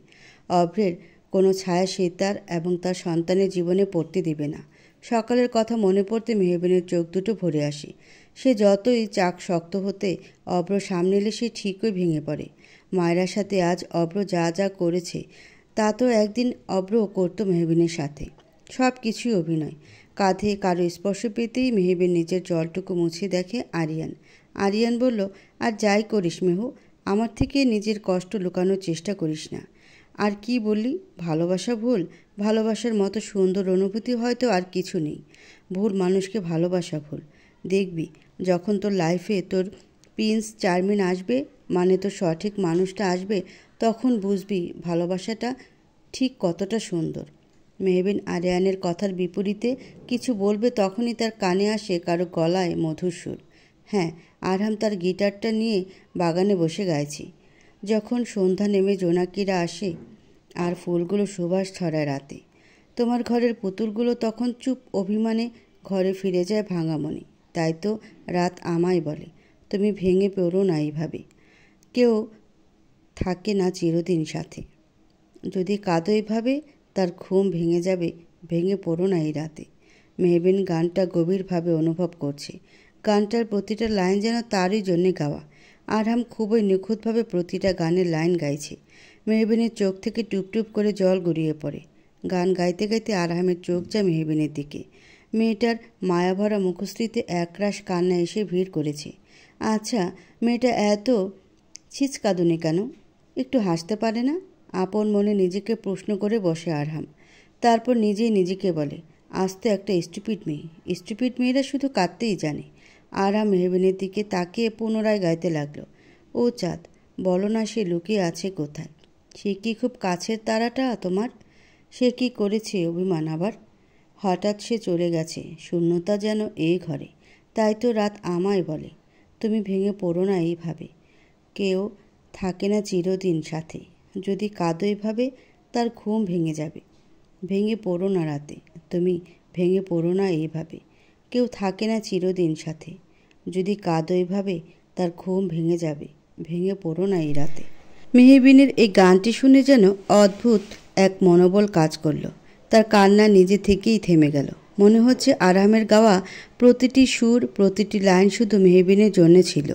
অব্রের কোনো ছায়া সে তার এবং তার সন্তানের জীবনে পড়তে দিবে না। সকালের কথা মনে পড়তে মেহবিনের চোখ দুটো ভরে আসে। সে যতই চাক শক্ত হতে অব্র সামনে এলে সে ঠিকই ভেঙে পড়ে। মায়েরার সাথে আজ অব্র যা যা করেছে তা তো একদিন অব্র করত মেহবিনের সাথে। সব কিছুই অভিনয়। কাঁধে কারো স্পর্শ পেতেই মেহবিন নিজের জলটুকু মুছে দেখে আরিয়ান। আরিয়ান বলল, আর যাই করিস মেহু, আমার থেকে নিজের কষ্ট লুকানোর চেষ্টা করিস না। আর কি বললি? ভালোবাসা ভুল? ভালোবাসার মতো সুন্দর অনুভূতি হয়তো আর কিছু নেই। ভুল মানুষকে ভালোবাসা ভুল। দেখবি যখন তোর লাইফে তোর প্রিন্স চার্মিন আসবে, মানে তোর সঠিক মানুষটা আসবে, তখন বুঝবি ভালোবাসাটা ঠিক কতটা সুন্দর। মেহবিন আরিয়ানের কথার বিপরীতে কিছু বলবে তখনই তার কানে আসে কারো গলায় মধুর সুর। হ্যাঁ, আরহাম তার গিটারটা নিয়ে বাগানে বসে গাইছে। যখন সন্ধ্যা নেমে জোনাকিরা আসে আর ফুলগুলো সুবাস ছড়ায় রাতে, তোমার ঘরের পুতুলগুলো তখন চুপ অভিমানে ঘরে ফিরে যায় ভাঙা মনে। তাই তো রাত আমায় বলে, তুমি ভেঙে পড়ো না এইভাবে। কেউ থাকে না চিরদিন সাথে। যদি কাঁদো এইভাবে তার ঘুম ভেঙে যাবে। ভেঙে পড়ো না এই রাতে। মেহবিন গানটা গভীরভাবে অনুভব করছে। গানটার প্রতিটা লাইন যেন তারই জন্যে গাওয়া। আরহাম খুবই নিখুঁতভাবে প্রতিটা গানের লাইন গাইছে। মেহবিনের চোখ থেকে টুপটুপ করে জল গড়িয়ে পড়ে। গান গাইতে গাইতে আরহামের চোখ যায় মেহবিনের দিকে। মেয়েটার মায়াভরা মুখশ্রীতে একরাশ কান্না এসে ভিড় করেছে। আচ্ছা, মেয়েটা এত ছিচকাঁদুনি কেন? একটু হাসতে পারে না? আপন মনে নিজেকে প্রশ্ন করে বসে আরহাম। তারপর নিজেই নিজেকে বলে, আজ তো একটা স্টুপিড মেয়ে। স্টুপিড মেয়েরা শুধু কাঁদতেই জানে। আরহাম মেহবিনের দিকে তাকিয়ে পুনরায় গাইতে লাগলো, ও চাঁদ, বলো না সে লুকিয়ে আছে কোথায়? সে কি খুব কাছের তারাটা তোমার? সে কি করেছে অভিমান আবার? হঠাৎ সে চলে গেছে, শূন্যতা যেন এই ঘরে। তাই তো রাত আমায় বলে, তুমি ভেঙে পড়ো না এইভাবে। কেউ থাকে না চিরদিন সাথে, যদি কাঁদো এভাবে তার ঘুম ভেঙে যাবে। ভেঙে পড়ো না রাতে, তুমি ভেঙে পড়ো না এইভাবে। কেউ থাকে না চিরদিন সাথে, যদি কাঁদো এভাবে তার ঘুম ভেঙে যাবে। ভেঙে পড়ো না এই রাতে। মেহবিনের এই গানটি শুনে যেন অদ্ভুত এক মনোবল কাজ করলো। তার কান্না নিজে থেকেই থেমে গেল। মনে হচ্ছে আরামের গাওয়া প্রতিটি সুর, প্রতিটি লাইন শুধু মেহবিনের জন্য ছিল।